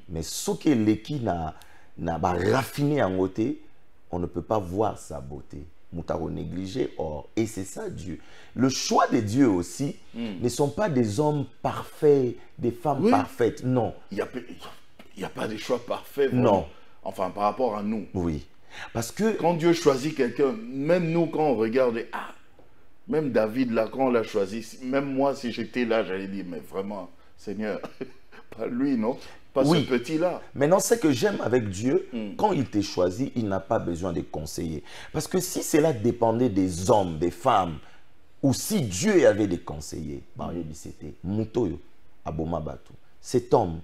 Mais ce que l'équipe n'a pas raffiné en beauté, on ne peut pas voir sa beauté. Moutaro négligé or. Et c'est ça Dieu. Le choix de Dieu aussi ne sont pas des hommes parfaits, des femmes parfaites. Non. Il n'y a pas de choix parfait. Vraiment. Non. Enfin, par rapport à nous. Oui. Parce que quand Dieu choisit quelqu'un, même nous, quand on regarde, même David, là, quand on l'a choisi, même moi, si j'étais là, j'allais dire, mais vraiment, Seigneur, pas lui, non? Pas ce petit-là. Maintenant, ce que j'aime avec Dieu, quand il t'a choisi, il n'a pas besoin de conseiller. Parce que si cela dépendait des hommes, des femmes, ou si Dieu avait des conseillers, c'était Moutoyo, Aboma Batou. Cet homme,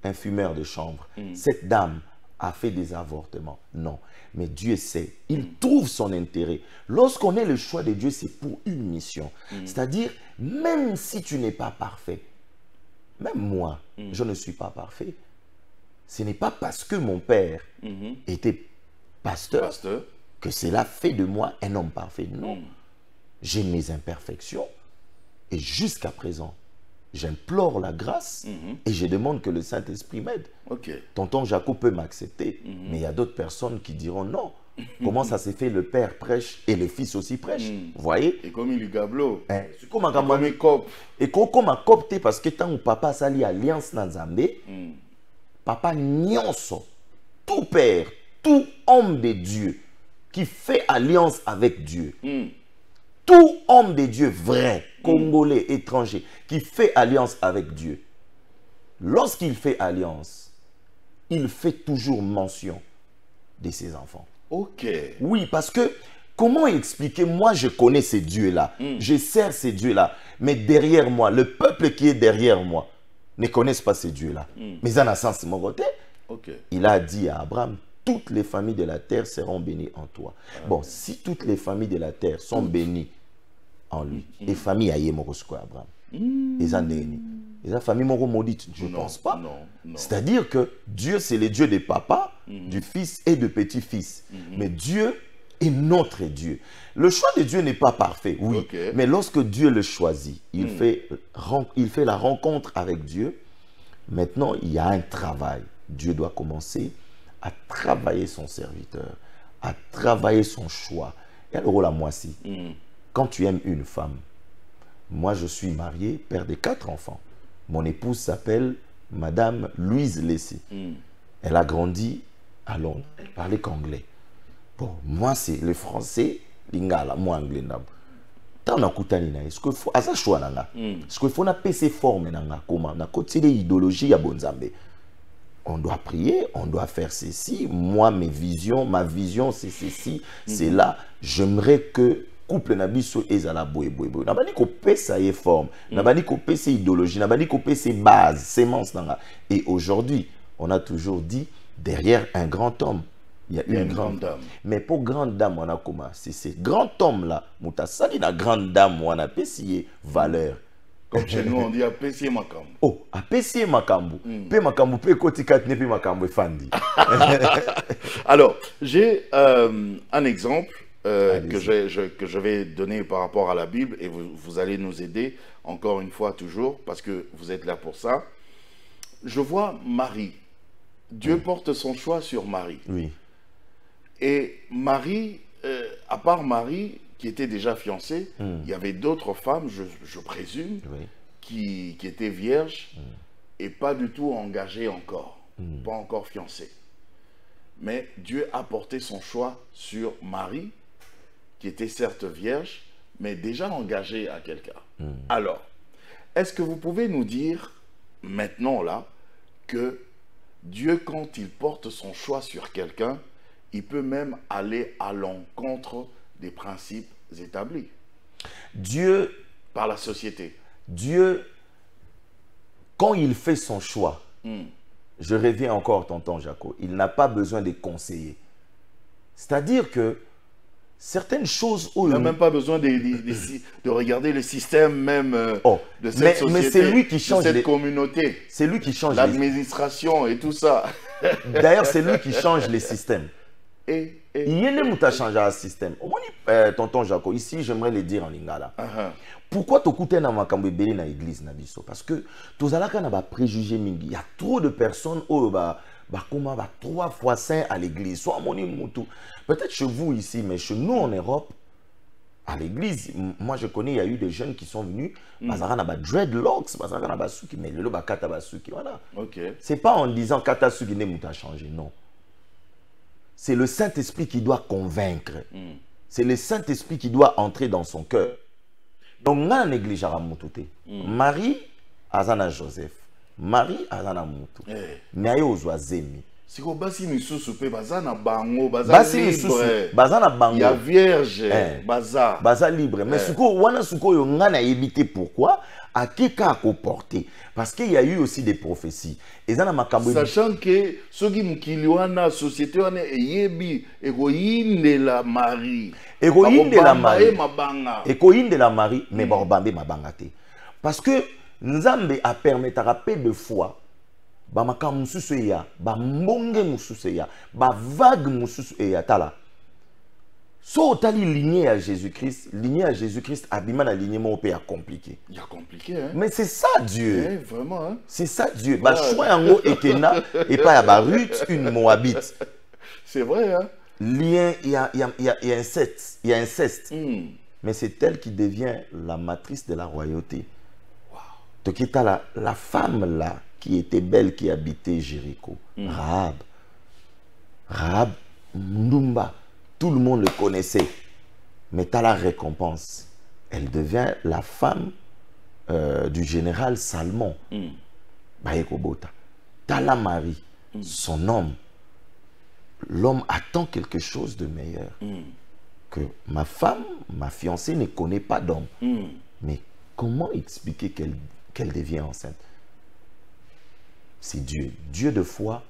un fumeur de chambre, cette dame a fait des avortements. Non. Mais Dieu sait, il trouve son intérêt. Lorsqu'on est le choix de Dieu, c'est pour une mission. C'est-à-dire, même si tu n'es pas parfait, même moi, je ne suis pas parfait. Ce n'est pas parce que mon père était pasteur que cela fait de moi un homme parfait. Non. J'ai mes imperfections et jusqu'à présent, j'implore la grâce et je demande que le Saint-Esprit m'aide. Tonton Jacob peut m'accepter, mais il y a d'autres personnes qui diront non. Comment ça s'est fait, le père prêche et le fils aussi prêche. Vous voyez? Et comme il est gablo. C'est comme un cop. Et comme un copte, parce que tant que papa s'allie alliance dans Zambé, papa nyonso, tout père, tout homme de Dieu qui fait alliance avec Dieu, tout homme de Dieu vrai, congolais, étranger, qui fait alliance avec Dieu, lorsqu'il fait alliance, il fait toujours mention de ses enfants. Ok. Oui, parce que, comment expliquer, moi je connais ces dieux-là, je sers ces dieux-là, mais derrière moi, le peuple qui est derrière moi, ne connaissent pas ces dieux-là. Mais en un sens, mon côté, il a dit à Abraham, toutes les familles de la terre seront bénies en toi. Bon, si toutes les familles de la terre sont bénies en lui, les familles à Yémorosko Abraham, les Andéni, les familles moro maudites, je ne pense pas. C'est-à-dire que Dieu, c'est le Dieu des papas, du fils et du petit-fils. Mais Dieu est notre Dieu. Le choix de Dieu n'est pas parfait, oui. Mais lorsque Dieu le choisit, il fait la rencontre avec Dieu. Maintenant, il y a un travail. Dieu doit commencer à travailler son serviteur, à travailler son choix. Et alors là, moi aussi, quand tu aimes une femme, moi je suis marié, père de 4 enfants. Mon épouse s'appelle Madame Louise Lessé. Elle a grandi à Londres, elle parlait qu'anglais. Bon, moi c'est le français, lingala, moi anglais. Tant na kutani na, est-ce qu'il faut, à ça choix nanga, est-ce qu'il faut na PC forme nanga, comment, na côté l'idéologie ya bonzambe. On doit prier, on doit faire ceci. Moi, ma vision, c'est ceci, c'est là. J'aimerais que couple nabiso ezala boye boye boye. Nabani ko pesa ye forme, nabani ko pesa idéologie, nabani ko pesa base, sémence nanga. Et aujourd'hui, on a toujours dit derrière un grand homme, il y a une grande dame. Mais pour grande dame, on a comment? C'est ce grand homme là, mutasali na grande dame, on a payé valeur. Comme chez nous, on dit apprécier makambu. Oh, apprécier makambu. Pe makambu, pe koti katne, pe makambu fandi. Alors, j'ai un exemple que je vais donner par rapport à la Bible et vous allez nous aider, encore une fois, toujours, parce que vous êtes là pour ça. Je vois Marie. Dieu porte son choix sur Marie. Oui. Et Marie, à part Marie, qui était déjà fiancée, il y avait d'autres femmes, je présume, qui étaient vierges et pas du tout engagées encore, pas encore fiancées. Mais Dieu a porté son choix sur Marie, qui était certes vierge, mais déjà engagée à quelqu'un. Alors, est-ce que vous pouvez nous dire, maintenant là, que Dieu, quand il porte son choix sur quelqu'un, il peut même aller à l'encontre des principes établis Dieu, par la société. Dieu, quand il fait son choix, je reviens encore, tonton Jaco, il n'a pas besoin de conseiller. C'est-à-dire que certaines choses... Il n'a même pas besoin de regarder le système même de cette société, mais c'est lui qui change de cette communauté. C'est lui qui change l'administration et tout ça. D'ailleurs, c'est lui qui change les systèmes. Il y a des changé le système. Tonton Jaco, ici, j'aimerais le dire en lingala. Pourquoi tu écoutes un makambo belé dans l'église? Parce que tous alaka na ba préjugés mingi. Il y a trop de personnes où comment 3 fois saint à l'église. Soit moni mutu. Peut-être chez vous ici, mais chez nous en Europe, à l'église, moi je connais, il y a eu des jeunes qui sont venus, bazara na ba dreadlocks, bazara na ba suki, mais le bakata ba suki, voilà. C'est pas en disant kata suki ne muta changer, non. C'est le Saint-Esprit qui doit convaincre. C'est le Saint-Esprit qui doit entrer dans son cœur. Donc, on a négligé Marie, Azana Joseph. Marie, Azana Moutou. Mais il y a aussi Zemi. Si vous basi misusu pe bazana bango, bazana bango. Il y a vierge, baza libre. Mais suko wana suko yo ngana éviter pourquoi à qui qu'a porté parce qu'il y a eu aussi des prophéties. Et ça sachant que ceux qui mukiliwana société wana eyebi héroïne de la Marie. Héroïne de la Marie. Héroïne de la Marie mais barbambe mabangate. Parce que Nzambe a permis à rappeler de foi ba makam mususu ya ba mbonge mususu ya ba vague mususu ya tala. So tali lignée à Jésus-Christ abima na lignée mon père compliqué. Il y a compliqué hein. Mais c'est ça Dieu. Vraiment hein. C'est ça Dieu. Ba choix yango ekena et pas ya ba Ruth une Moabite. C'est vrai hein. Lien il y a inceste, il y a inceste. Mais c'est elle qui devient la matrice de la royauté. Wow. Donc la femme là qui était belle, qui habitait Jéricho. Rahab, Ndumba, tout le monde le connaissait. Mais tu as la récompense. Elle devient la femme du général Salmon. Bayekobota. Tu as la Marie, son homme. L'homme attend quelque chose de meilleur. Que ma femme, ma fiancée ne connaît pas d'homme. Mais comment expliquer qu'elle devient enceinte? C'est Dieu. Dieu de foi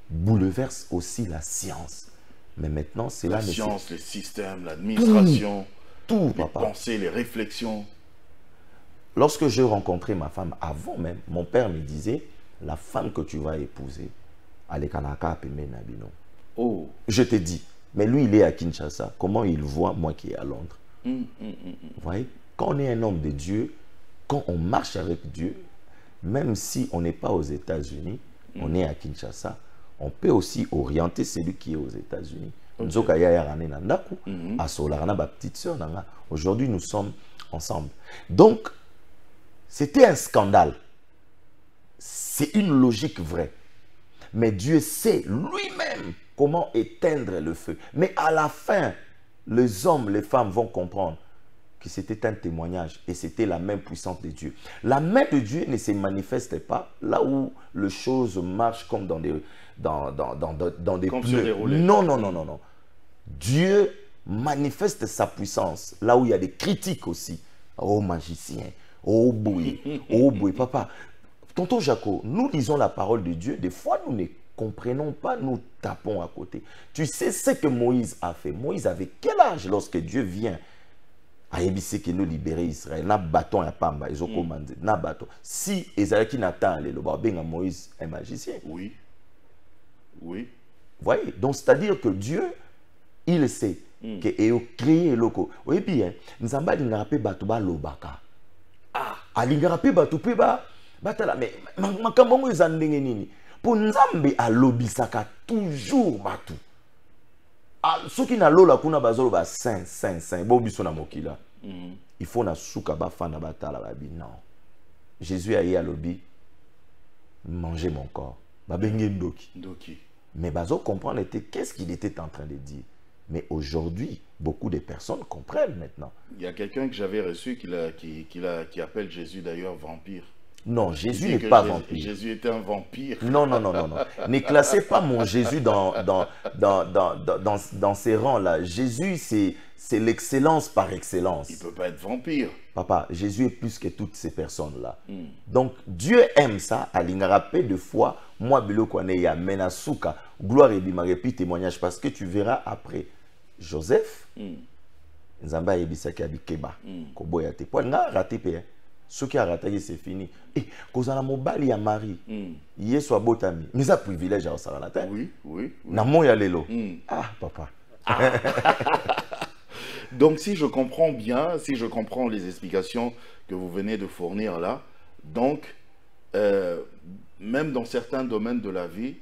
bouleverse aussi la science. Mais maintenant, c'est la science, les systèmes, l'administration, tout, les papa. pensées, les réflexions. Lorsque j'ai rencontré ma femme, avant même, mon père me disait, la femme que tu vas épouser, elle est kanaka nabino. Oh. Je te dis, mais lui, il est à Kinshasa. Comment il voit moi qui est à Londres? Vous voyez, quand on est un homme de Dieu, quand on marche avec Dieu, même si on n'est pas aux États-Unis, on est à Kinshasa, on peut aussi orienter celui qui est aux États-Unis. Aujourd'hui, nous sommes ensemble. Donc, c'était un scandale. C'est une logique vraie. Mais Dieu sait lui-même comment éteindre le feu. Mais à la fin, les hommes, les femmes vont comprendre que c'était un témoignage et c'était la main puissante de Dieu. La main de Dieu ne se manifeste pas là où les choses marchent comme dans des pneus. Non. Dieu manifeste sa puissance là où il y a des critiques aussi. Oh magicien, oh boué, papa. Tonton Jaco, nous lisons la parole de Dieu. Des fois, nous ne comprenons pas, nous tapons à côté. Tu sais ce que Moïse a fait. Moïse avait quel âge lorsque Dieu vient à Yébissé qui nous libérer Israël? Na bâton à Pamba, ils ont commandé. Na bâton. Si Esaïe qui n'attend le babin Moïse un magicien. Oui. Oui. Vous voyez? Donc, c'est-à-dire que Dieu, il sait que il a créé loko. Oui, bien, nous avons dit que batu ba lobaka. Ah, alingarape batu pe ba batala mais makambo ngo ezandenge nini? Pour Nzambe alobisaka toujours batu. Ah, ceux qui na lola kuna bazolo ba saint bo biso na mokila. Il faut na suka ba fana batala ba bi non. Jésus a dit à l'obi, mangez mon corps. Ba benge ndoki. Mais bazo comprendre qu'est-ce qu'il était en train de dire. Mais aujourd'hui, beaucoup de personnes comprennent maintenant. Il y a quelqu'un que j'avais reçu qui appelle Jésus d'ailleurs vampire. Non, Jésus n'est pas vampire. Jésus était un vampire. Non. Ne classez pas mon Jésus dans ces rangs-là. Jésus, c'est l'excellence par excellence. Il ne peut pas être vampire. Papa, Jésus est plus que toutes ces personnes-là. Donc, Dieu aime ça. Alingarape de foi. Moi, Bilo Kwaneya, Menasuka, gloire et bima, témoignage. Parce que tu verras après. Joseph, Nzamba yebisaki abikeba, koboya te. Po nga raté pe. Ce qui a raté, c'est fini. Et quand on a mobali ya Marie, Yesu abotami. Mais ça privilège à osala la terre. Oui, oui. Na mo ya lelo. Ah, papa. Donc, si je comprends bien, si je comprends les explications que vous venez de fournir là, donc, même dans certains domaines de la vie,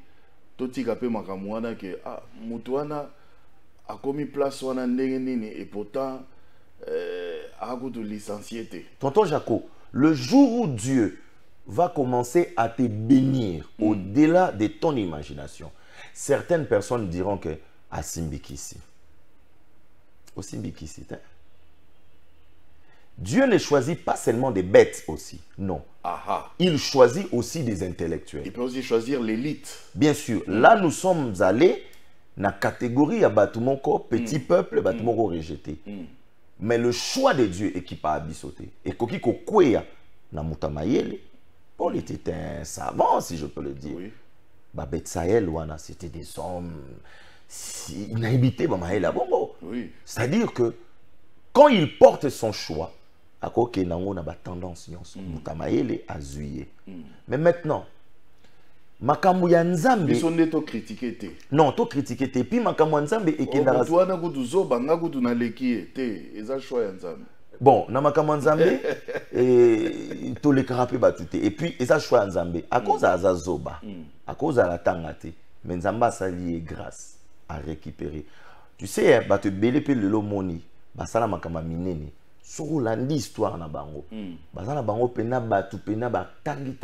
Toti Kape Makamwana, que Moutouana a commis place wana nini et pourtant, a goût de licenciété. Tonton Jaco, le jour où Dieu va commencer à te bénir au-delà de ton imagination, certaines personnes diront que à Simbikisi. Au Simbikisi, hein? Dieu ne choisit pas seulement des bêtes aussi, non. Aha. Il choisit aussi des intellectuels. Il peut aussi choisir l'élite. Bien sûr, là nous sommes allés dans la catégorie à Batumoko, petit peuple, Batumoko rejeté. Mais le choix de Dieu est qui pas abissoté. Et Koki Kokwea, na Mutamayele, Paul était un savant, si je peux le dire. Oui. Betsaël, c'était des hommes inhabités. Oui. C'est-à-dire que quand il porte son choix, à quoi qu'il y a tendance, Mutamayele a zuyé. Mais maintenant, makambo ya nzambe ils sont neto critiqués te. Non, to critiquer te puis makambo ya nzambe ekendaka toi na kutu zoba nga kutu na leki te eza choix ya nzambe. Bon, na makambo ya nzambe to le karape batu te et puis eza choix ya nzambe à cause aza zoba à cause la tanga te mais nzambe asali grâce à récupérer. Tu sais batu belé pe lelo moni basala makambo minene sur l'andi histoire na bango bazana bango pena batu pena ba tangi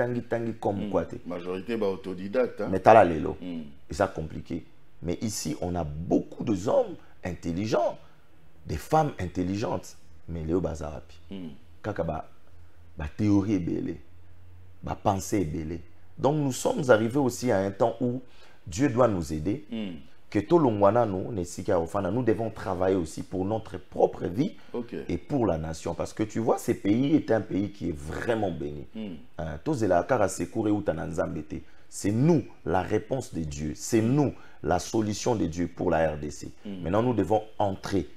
comme quoi te majorité ba autodidacte hein? Mais tala lelo et ça compliqué mais ici on a beaucoup de hommes intelligents des femmes intelligentes mais leo bazarapi kaka ba théorie est belé ba pensée est belé donc nous sommes arrivés aussi à un temps où Dieu doit nous aider que tout le monde nous devons travailler aussi pour notre propre vie et pour la nation. Parce que tu vois, ce pays est un pays qui est vraiment béni. C'est nous la réponse de Dieu. C'est nous la solution de Dieu pour la RDC. Maintenant, nous devons entrer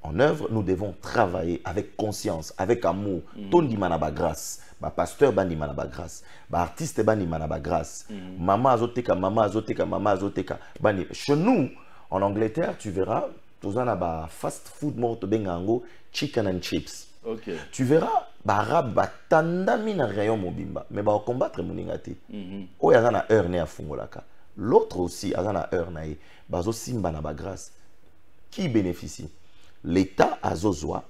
en œuvre. Nous devons travailler avec conscience, avec amour. Tondi manaba grâce. Ba pasteur bani manaba grâce, ba artiste bani manaba grâce, maman azoteka bani. Chez nous en Angleterre, tu verras, tous en ba fast food morto bengango chicken and chips. Tu verras ba arabe ba tandami na rayon mobimba, mais ba combattre moningati. O ya na heure ne afungolaka. L'autre aussi a na heure na e, ba zo simba na ba grâce. Qui bénéficie? L'État a zozwa,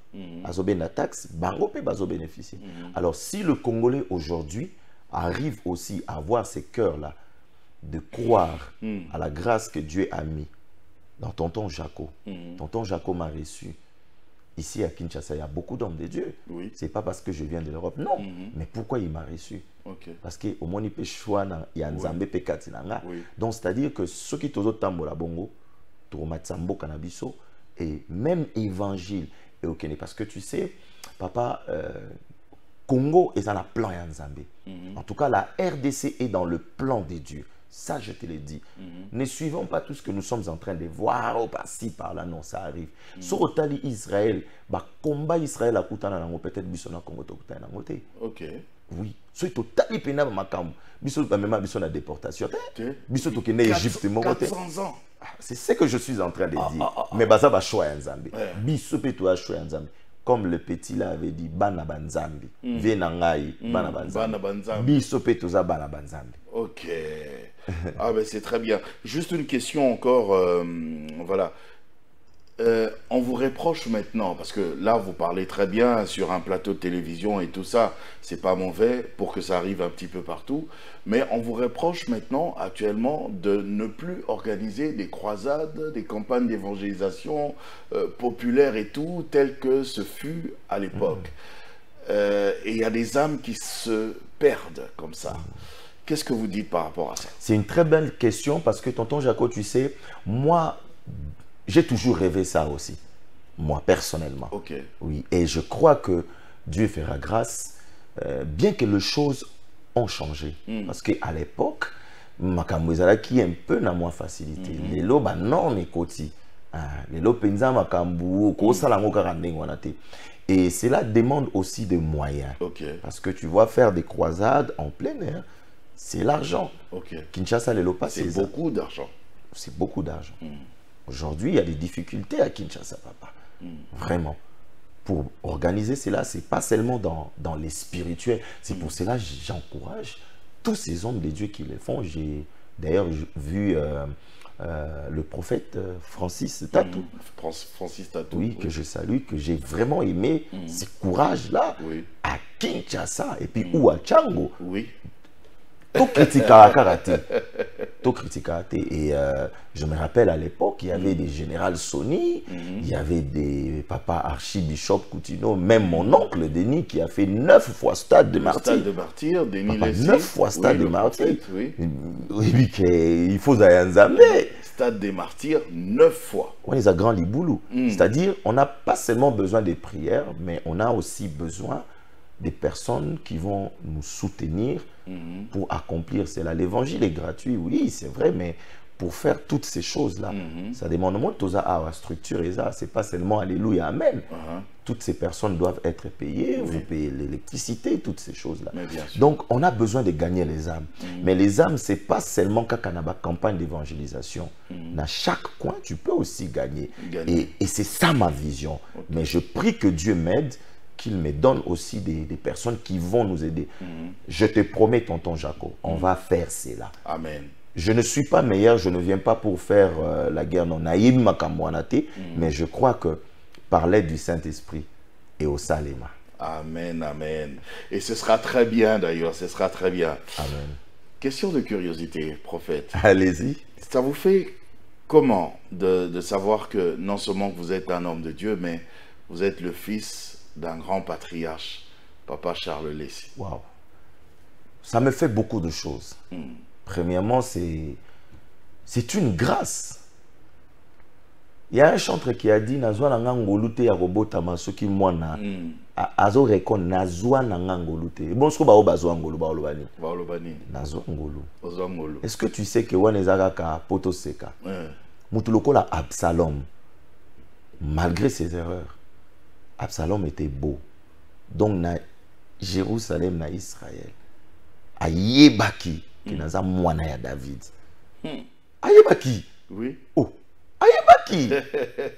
a la taxe, bango pe bazo bénéficier. Alors si le Congolais aujourd'hui arrive aussi à avoir ces cœurs-là, de croire à la grâce que Dieu a mis dans Tonton Jaco. Tonton Jaco m'a reçu. Ici à Kinshasa, il y a beaucoup d'hommes de Dieu. Oui. C'est pas parce que je viens de l'Europe, non. Mais pourquoi il m'a reçu? Parce que au moins il peut choisir il y a Nzambe pekati nanga. Donc c'est-à-dire que ceux qui tozo tambola bongo, to matsambo kanabiso. Et même évangile est ok. Parce que tu sais, papa, Congo est dans la plan de Nzambe. En tout cas, la RDC est dans le plan de Dieu. Ça, je te l'ai dit. Ne suivons pas tout ce que nous sommes en train de voir au par-ci, par-là. Non, ça arrive. Sur Otali Israël, combat Israël à Koutana, peut-être Bissona Congo Koutana. Ok. Oui. Sur Otali Pena, Makam. Bissona même Bissona déportation. Bissona Tokene Égypte. 400 ans. C'est ce que je suis en train de dire. Mais baza ba choix Nzambe. Biso pe to choix Nzambe. Comme le petit là avait dit bana banzambi. Vienangai bana banzambi. Biso pe to za bana banzambi. OK. Ah ben c'est très bien. Juste une question encore voilà. On vous reproche maintenant, parce que là vous parlez très bien sur un plateau de télévision et tout ça, c'est pas mauvais pour que ça arrive un petit peu partout, mais on vous reproche maintenant actuellement de ne plus organiser des croisades, des campagnes d'évangélisation populaires et tout, telles que ce fut à l'époque. Et il y a des âmes qui se perdent comme ça. Qu'est-ce que vous dites par rapport à ça? C'est une très belle question parce que tonton Jaco, tu sais, moi, j'ai toujours rêvé ça aussi, moi personnellement. Ok. Oui, et je crois que Dieu fera grâce, bien que les choses ont changé. Parce qu'à l'époque, makambo ezala qui un peu na moins facilité. Les loba non écoti, lelo penza makambu ko sala ngo kaka ndenge wana te. Et cela demande aussi des moyens. Parce que tu vois, faire des croisades en plein air, c'est l'argent. Kinshasa, les lopas, c'est beaucoup d'argent. C'est beaucoup d'argent. Aujourd'hui, il y a des difficultés à Kinshasa, papa. Vraiment. Pour organiser cela, ce n'est pas seulement dans les spirituels. C'est pour cela que j'encourage tous ces hommes de Dieu qui le font. J'ai d'ailleurs vu le prophète Francis Tatou. Francis Tatou. Oui, que je salue, que j'ai vraiment aimé ce courage-là à Kinshasa et puis ou à Tchango. Oui. Tout critique à karaté. Tout critique à karaté. Et je me rappelle à l'époque, il y avait des générales Sony, il y avait des papas archibishop Coutinho, même mon oncle Denis qui a fait 9 fois stade de martyr. Stade de martyr, Denis Papa, 9 fois stade de martyr. Oui. Oui, il faut Zayanzambe. Stade des martyrs 9 fois. On est à Grand Liboulou. C'est-à-dire, on n'a pas seulement besoin des prières, mais on a aussi besoin des personnes qui vont nous soutenir pour accomplir cela. L'évangile est gratuit, oui, c'est vrai, mais pour faire toutes ces choses-là, ça demande moins de à structure et ça, c'est pas seulement Alléluia, Amen. Toutes ces personnes doivent être payées, vous payez l'électricité, toutes ces choses-là. Donc, on a besoin de gagner les âmes. Mais les âmes, c'est pas seulement quand on a une campagne d'évangélisation. Dans chaque coin, tu peux aussi gagner. Et c'est ça ma vision. Mais je prie que Dieu m'aide, qu'il me donne aussi des personnes qui vont nous aider. Je te promets, tonton Jaco, on va faire cela. Amen. Je ne suis pas meilleur, je ne viens pas pour faire la guerre non naïm makamwanate, mais je crois que par l'aide du Saint-Esprit et au Salema. Amen, amen. Et ce sera très bien d'ailleurs, ce sera très bien. Amen. Question de curiosité, prophète. Allez-y. Ça vous fait comment de savoir que non seulement vous êtes un homme de Dieu, mais vous êtes le fils d'un grand patriarche, Papa Charles Lessy? Waouh. Ça me fait beaucoup de choses. Premièrement, c'est une grâce. Il y a un chanteur qui a dit Nazwa na ngangolute ya robota masoki mwana azo rekon nazwa na ngangolute. Bon ce ko ba bazwa ngolo ba olobani. Ba olobani. Nazwa ngolo. Ozwa ngolo. Est-ce que tu sais que wanezaka ka poto seka? Mutu lokola Absalom, malgré ses erreurs, Absalom était beau. Donc na Jérusalem na Israël. Ayebaki qui naza mwana ya David. Ayebaki. Oui. Oh. Ayebaki.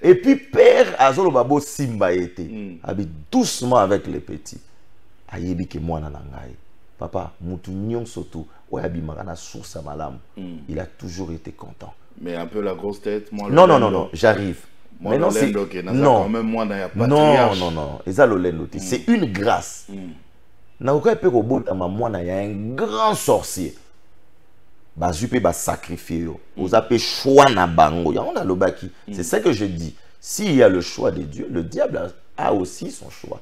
Et puis père azolo babo simba été. Habite doucement avec les petits. Ayebi ke mwana na ngai. Papa, mutu nyonso tu oyabi makana source malamu. Il a toujours été content. Mais un peu la grosse tête, moi. Non, j'arrive. Mais non, c'est non. C'est une grâce. Na oka pe ko bota mwana ya un grand sorcier. Ba jupe ba sacrifier yo. Oza pe choix na bango. Ya on a lobaki. C'est ça que je dis. S'il y a le choix de Dieu, le diable a aussi son choix.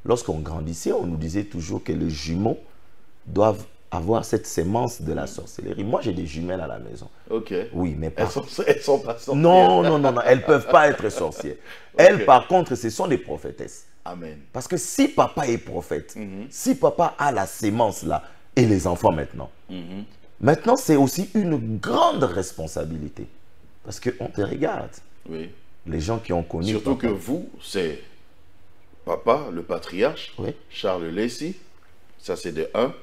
Lorsqu'on grandissait, on nous disait toujours que les jumeaux doivent avoir cette sémence de la sorcellerie. Moi, j'ai des jumelles à la maison. Ok. Oui, mais elles sont pas sorcières. Non, elles ne peuvent pas être sorcières. Elles, par contre, ce sont des prophétesses. Amen. Parce que si papa est prophète, si papa a la sémence là, et les enfants maintenant, maintenant c'est aussi une grande responsabilité. Parce qu'on te regarde. Oui. Les gens qui ont connu... Surtout papa. Que vous, c'est papa, le patriarche, Charles Lessy. Ça, c'est de 1.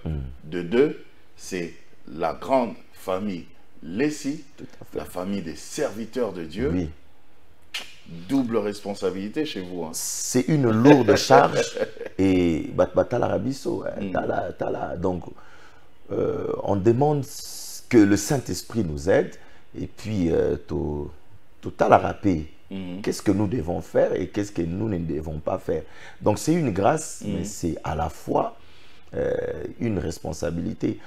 De 2, c'est la grande famille Lessy, la famille des serviteurs de Dieu. Oui. Double responsabilité chez vous. Hein. C'est une lourde charge. Et donc, on demande que le Saint-Esprit nous aide. Et puis, tout à la rappeler. Qu'est-ce que nous devons faire et qu'est-ce que nous ne devons pas faire. Donc, c'est une grâce, mais c'est à la fois... une responsabilité.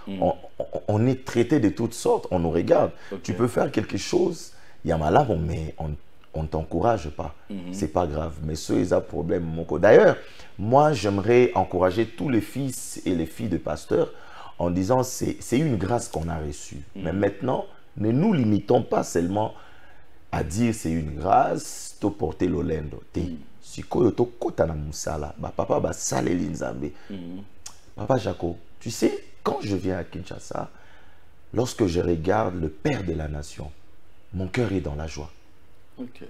On est traité de toutes sortes, on nous regarde. Tu peux faire quelque chose, il y a malade, mais on ne t'encourage pas. C'est pas grave, mais ceux ils ont problème. D'ailleurs, moi j'aimerais encourager tous les fils et les filles de pasteurs en disant c'est une grâce qu'on a reçue. Mais maintenant, ne nous limitons pas seulement à dire c'est une grâce, te porter l'olendo. Si tu kota na musala, papa ba sale linzambe. Papa Jaco, tu sais, quand je viens à Kinshasa, lorsque je regarde le Père de la Nation, mon cœur est dans la joie. Ok.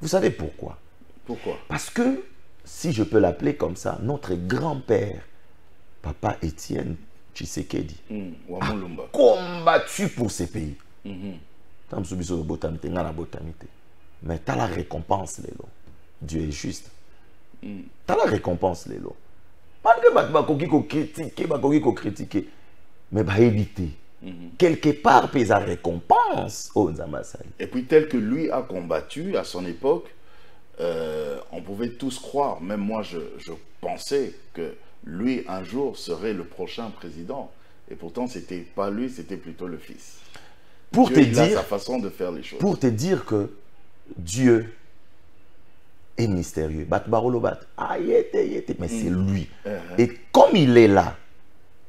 Vous savez pourquoi? Pourquoi? Parce que, si je peux l'appeler comme ça, notre grand-père, Papa Étienne Tshisekedi, a combattu pour ces pays. Mais tu as la récompense, Lélo. Dieu est juste. Tu as la récompense, Lélo. Malgré que tu critiquer, mais bah éviter. Quelque part, puis la récompense. Oh, et puis, tel que lui a combattu à son époque, on pouvait tous croire, même moi je pensais que lui un jour serait le prochain président. Et pourtant, c'était pas lui, c'était plutôt le fils. Pour Dieu, te il a dire, sa façon de faire les choses. Pour te dire que Dieu est mystérieux. Mais c'est lui. Et comme il est là,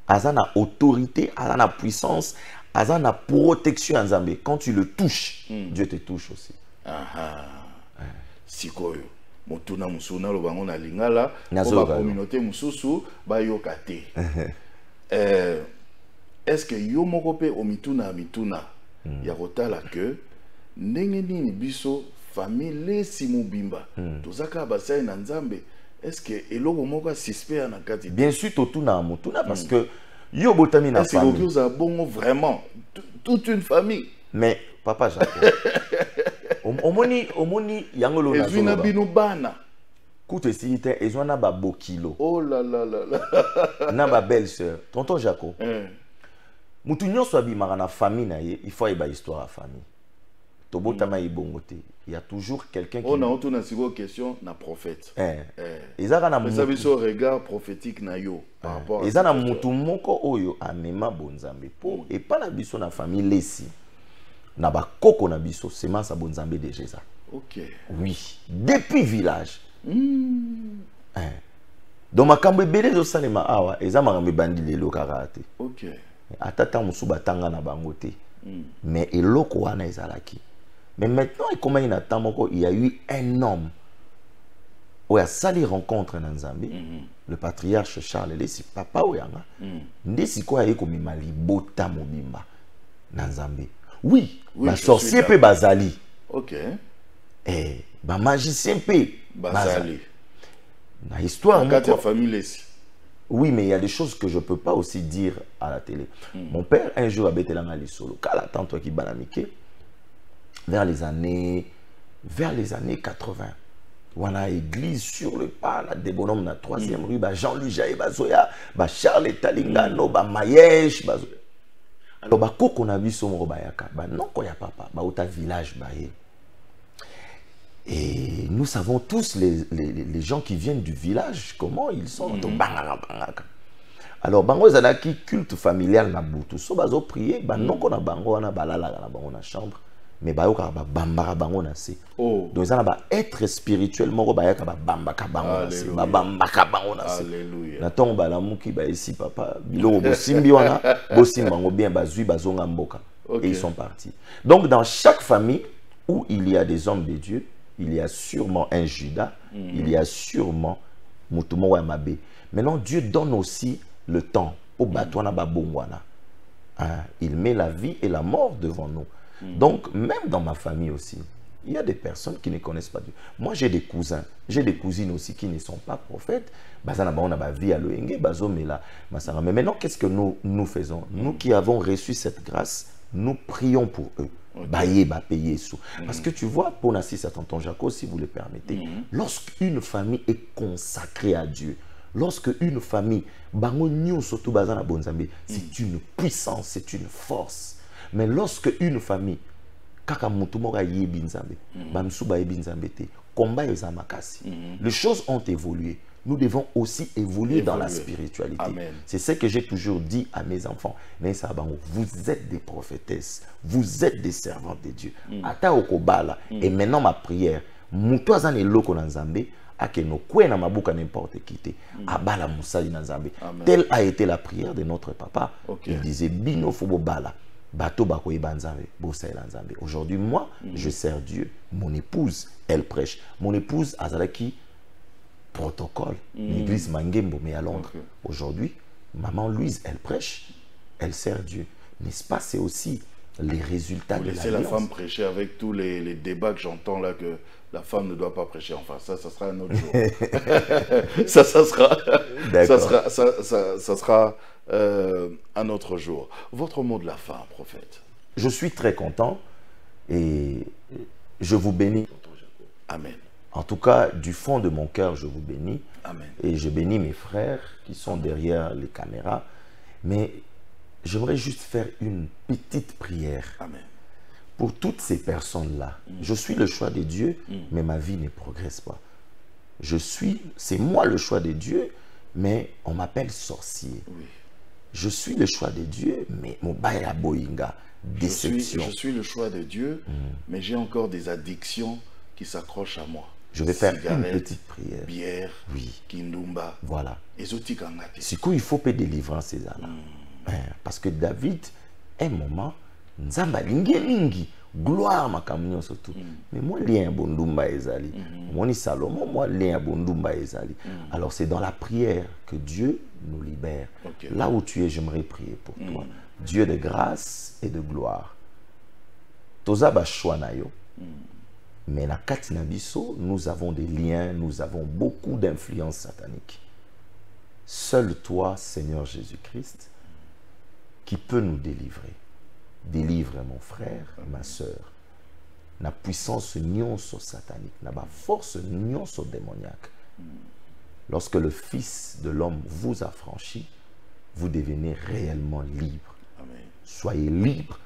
Azana autorité, Azana puissance, Azana protection en Zambie. Quand tu le touches, Dieu te touche aussi. Sikoyo. Motuna musuna lo bango na lingala, ko ba communauté mususu ba yokate. Est-ce que yo moko pe o mituna ya kotala que ndenge nini biso famille simubimba tozaka basai na Nzambe? Est-ce que eloko moko suspect na kati? Bien sûr totuna mutuna parce que yo botami na famille. Est-ce que vous bon vraiment toute une famille? Mais papa Jacob omoni yangolo na ezwina bino bana kuto esite ezwana ba bokilo. Oh là là là là. Na ba belle-sœur tonton Jacob. Mutu nyonso abimaka na famille na ye, il faut y ba histoire à famille. Tobotama ibongote. Il y a toujours quelqu'un qui... On a autour une question na prophète. Ezaka na mutu. Mais ça veut dire regard prophétique na yo par rapport à... Ezana mutu moko oyo amema bonzambe po et pas na biso na famille lesi. Na ba koko na biso semence à bonzambe de Jésus. OK. Oui, depuis village. Donc makambo ebele zo salema awa ezama ngambe bandi lelo karate. OK. Atata musuba tanga na bango te. Mais eloko wana ezalaki. Mais maintenant, il y a eu un homme où il y a sali rencontre dans Zambie, le patriarche Charles Lesi, papa Oyanga, ndesi quoi y comme mali bota mobimba dans Zambie. Oui, ba sorcier pe bazali. OK. Ba magicien pe bazali. La histoire de la famille Lesi. Oui, mais il y a des choses que je ne peux pas aussi dire à la télé. Mon père, un jour, a bêté la solo. Quand la tante qui banamiquait, vers les années 80, on a une église sur le pas, là, des bonhommes dans la 3e rue, Jean-Louis Jaé, Zoya, Charles Talingano, Mayesh, alors, quand on a vu son robayaka, non, quand il y a papa, au village, et nous savons tous les gens qui viennent du village, comment ils sont. Alors, bango zalaki culte familial na butu. So bazo prier, non qu'on a bango wana balala na bango na chambre, mais bayo ka bambara bango na se. Donc ça ba être spirituel moko ba yaka ba bambaka bango na se, ba bambaka bango na se. Alléluia. Na tongo bala muki ba ici papa, bilo bosimbi wana, bosimbi bango bien bazui bazonga mboka. Et ils sont partis. Donc dans chaque famille où il y a des hommes de Dieu, il y a sûrement un Judas, il y a sûrement Mutumo Wamabe. Maintenant, Dieu donne aussi le temps au Batouana Babongwana. Il met la vie et la mort devant nous. Donc, même dans ma famille aussi, il y a des personnes qui ne connaissent pas Dieu. Moi, j'ai des cousins, j'ai des cousines aussi qui ne sont pas prophètes. Mais maintenant, qu'est-ce que nous faisons? Nous qui avons reçu cette grâce, nous prions pour eux. Payer sous. Parce que tu vois, pour Nassis à tonton Jaco, si vous le permettez, lorsqu'une famille est consacrée à Dieu, lorsque une famille, c'est une puissance, c'est une force. Mais lorsque une famille, les choses ont évolué. Nous devons aussi évoluer dans la spiritualité. C'est ce que j'ai toujours dit à mes enfants. Vous êtes des prophétesses, vous êtes des servantes de Dieu. Et maintenant ma prière, telle a été la prière de notre papa. Il disait Bino Fobobala. Aujourd'hui, moi, je sers Dieu. Mon épouse, elle prêche. Mon épouse, Azalaki, protocole, l'église Mangembo, mais à Londres. Aujourd'hui, maman Louise, elle prêche, elle sert Dieu. N'est-ce pas? C'est aussi les résultats Vous de laissez la l'alliance. femme prêcher avec tous les débats que j'entends là, que la femme ne doit pas prêcher. Enfin, ça sera un autre jour. ça sera, D'accord. ça sera un autre jour. Votre mot de la fin, prophète. Je suis très content et je vous bénis. Amen. En tout cas, du fond de mon cœur, je vous bénis. Amen. Et je bénis mes frères qui sont derrière les caméras. Mais j'aimerais juste faire une petite prière Amen. pour toutes ces personnes-là. Je suis le choix de Dieu, mais ma vie ne progresse pas. C'est moi le choix de Dieu, mais on m'appelle sorcier. Oui. Je suis le choix de Dieu, mais mon baya boinga, déception. Je suis le choix de Dieu, mais j'ai encore des addictions qui s'accrochent à moi. Je vais faire une Cigarette, petite prière. bière, Oui. kindumba, Voilà. ezotikangate. Du coup, il faut payer délivrance ces âmes. Parce que David, un moment, nzamba lingi gloire makamnyo surtout. Mais moi lien bondumba ezali. Moi ni Salomon, moi lien bondumba ezali. Alors c'est dans la prière que Dieu nous libère. Ok. Là où tu es, j'aimerais prier pour toi. Dieu de grâce et de gloire. Toza ba choix na yo. Mais na kati na biso, nous avons des liens, nous avons beaucoup d'influences sataniques. Seul toi, Seigneur Jésus-Christ, qui peut nous délivrer. Délivre mon frère, ma sœur. La puissance nyonso satanique, la force nyonso démoniaque. Lorsque le Fils de l'homme vous a franchi, vous devenez réellement libre. Amen. Soyez libre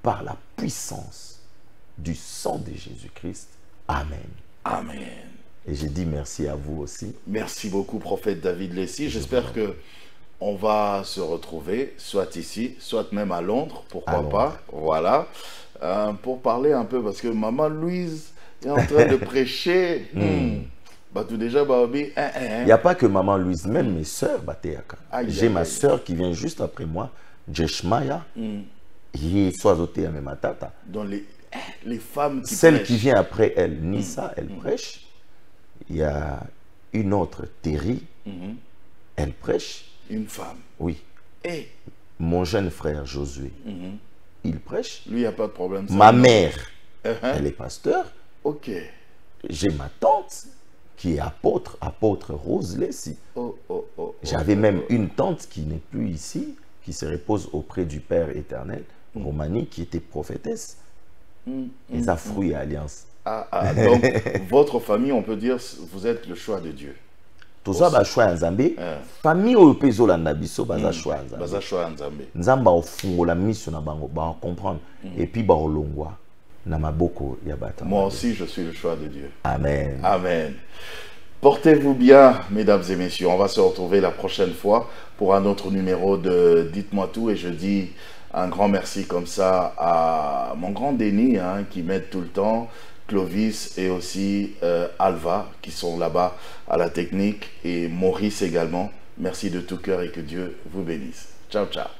par la puissance du sang de Jésus-Christ. Amen. Amen. Et je dis merci à vous aussi. Merci beaucoup, prophète David Lessie. J'espère que on va se retrouver, soit ici, soit même à Londres, pourquoi À Londres. pas. Voilà. Pour parler un peu, parce que maman Louise est en train de prêcher. Bah, tout déjà, Babi. Il n'y a pas que maman Louise, même mes sœurs, Batéaka. Aïe, J'ai aïe, ma aïe. sœur qui vient juste après moi, Jeshmaya. Yi Soazote à Matata. Dans les femmes qui Celle prêchent. qui vient après elle, Nissa, elle prêche. Il y a une autre, Terry, elle prêche. Une femme. Oui. Et Mon jeune frère Josué, il prêche. lui, il n'y a pas de problème. ça. Ma mère, Uh-huh. elle est pasteur. Ok. J'ai ma tante qui est apôtre Rose Lessie. Oh, oh, oh. J'avais même une tante qui n'est plus ici, qui se repose auprès du Père éternel, Romanie, qui était prophétesse. Les Afrouilles et Alliance. Donc, votre famille, on peut dire, vous êtes le choix de Dieu. Tout ça, bah, choix en Zambie. Famille au pays la nabiso, bah, choix en Zambie. Baza choix en Zambé. Nzamba au fungo la mission na bango, bah, comprendre. Et puis, bah, au longwa. Na maboko, yabata. Moi aussi, je suis le choix de Dieu. Amen. Amen. Portez-vous bien, mesdames et messieurs. On va se retrouver la prochaine fois pour un autre numéro de Dites-moi tout. Et je dis un grand merci comme ça à mon grand Denis qui m'aide tout le temps, Clovis et aussi Alva qui sont là-bas à la technique et Maurice également. Merci de tout cœur et que Dieu vous bénisse. Ciao, ciao.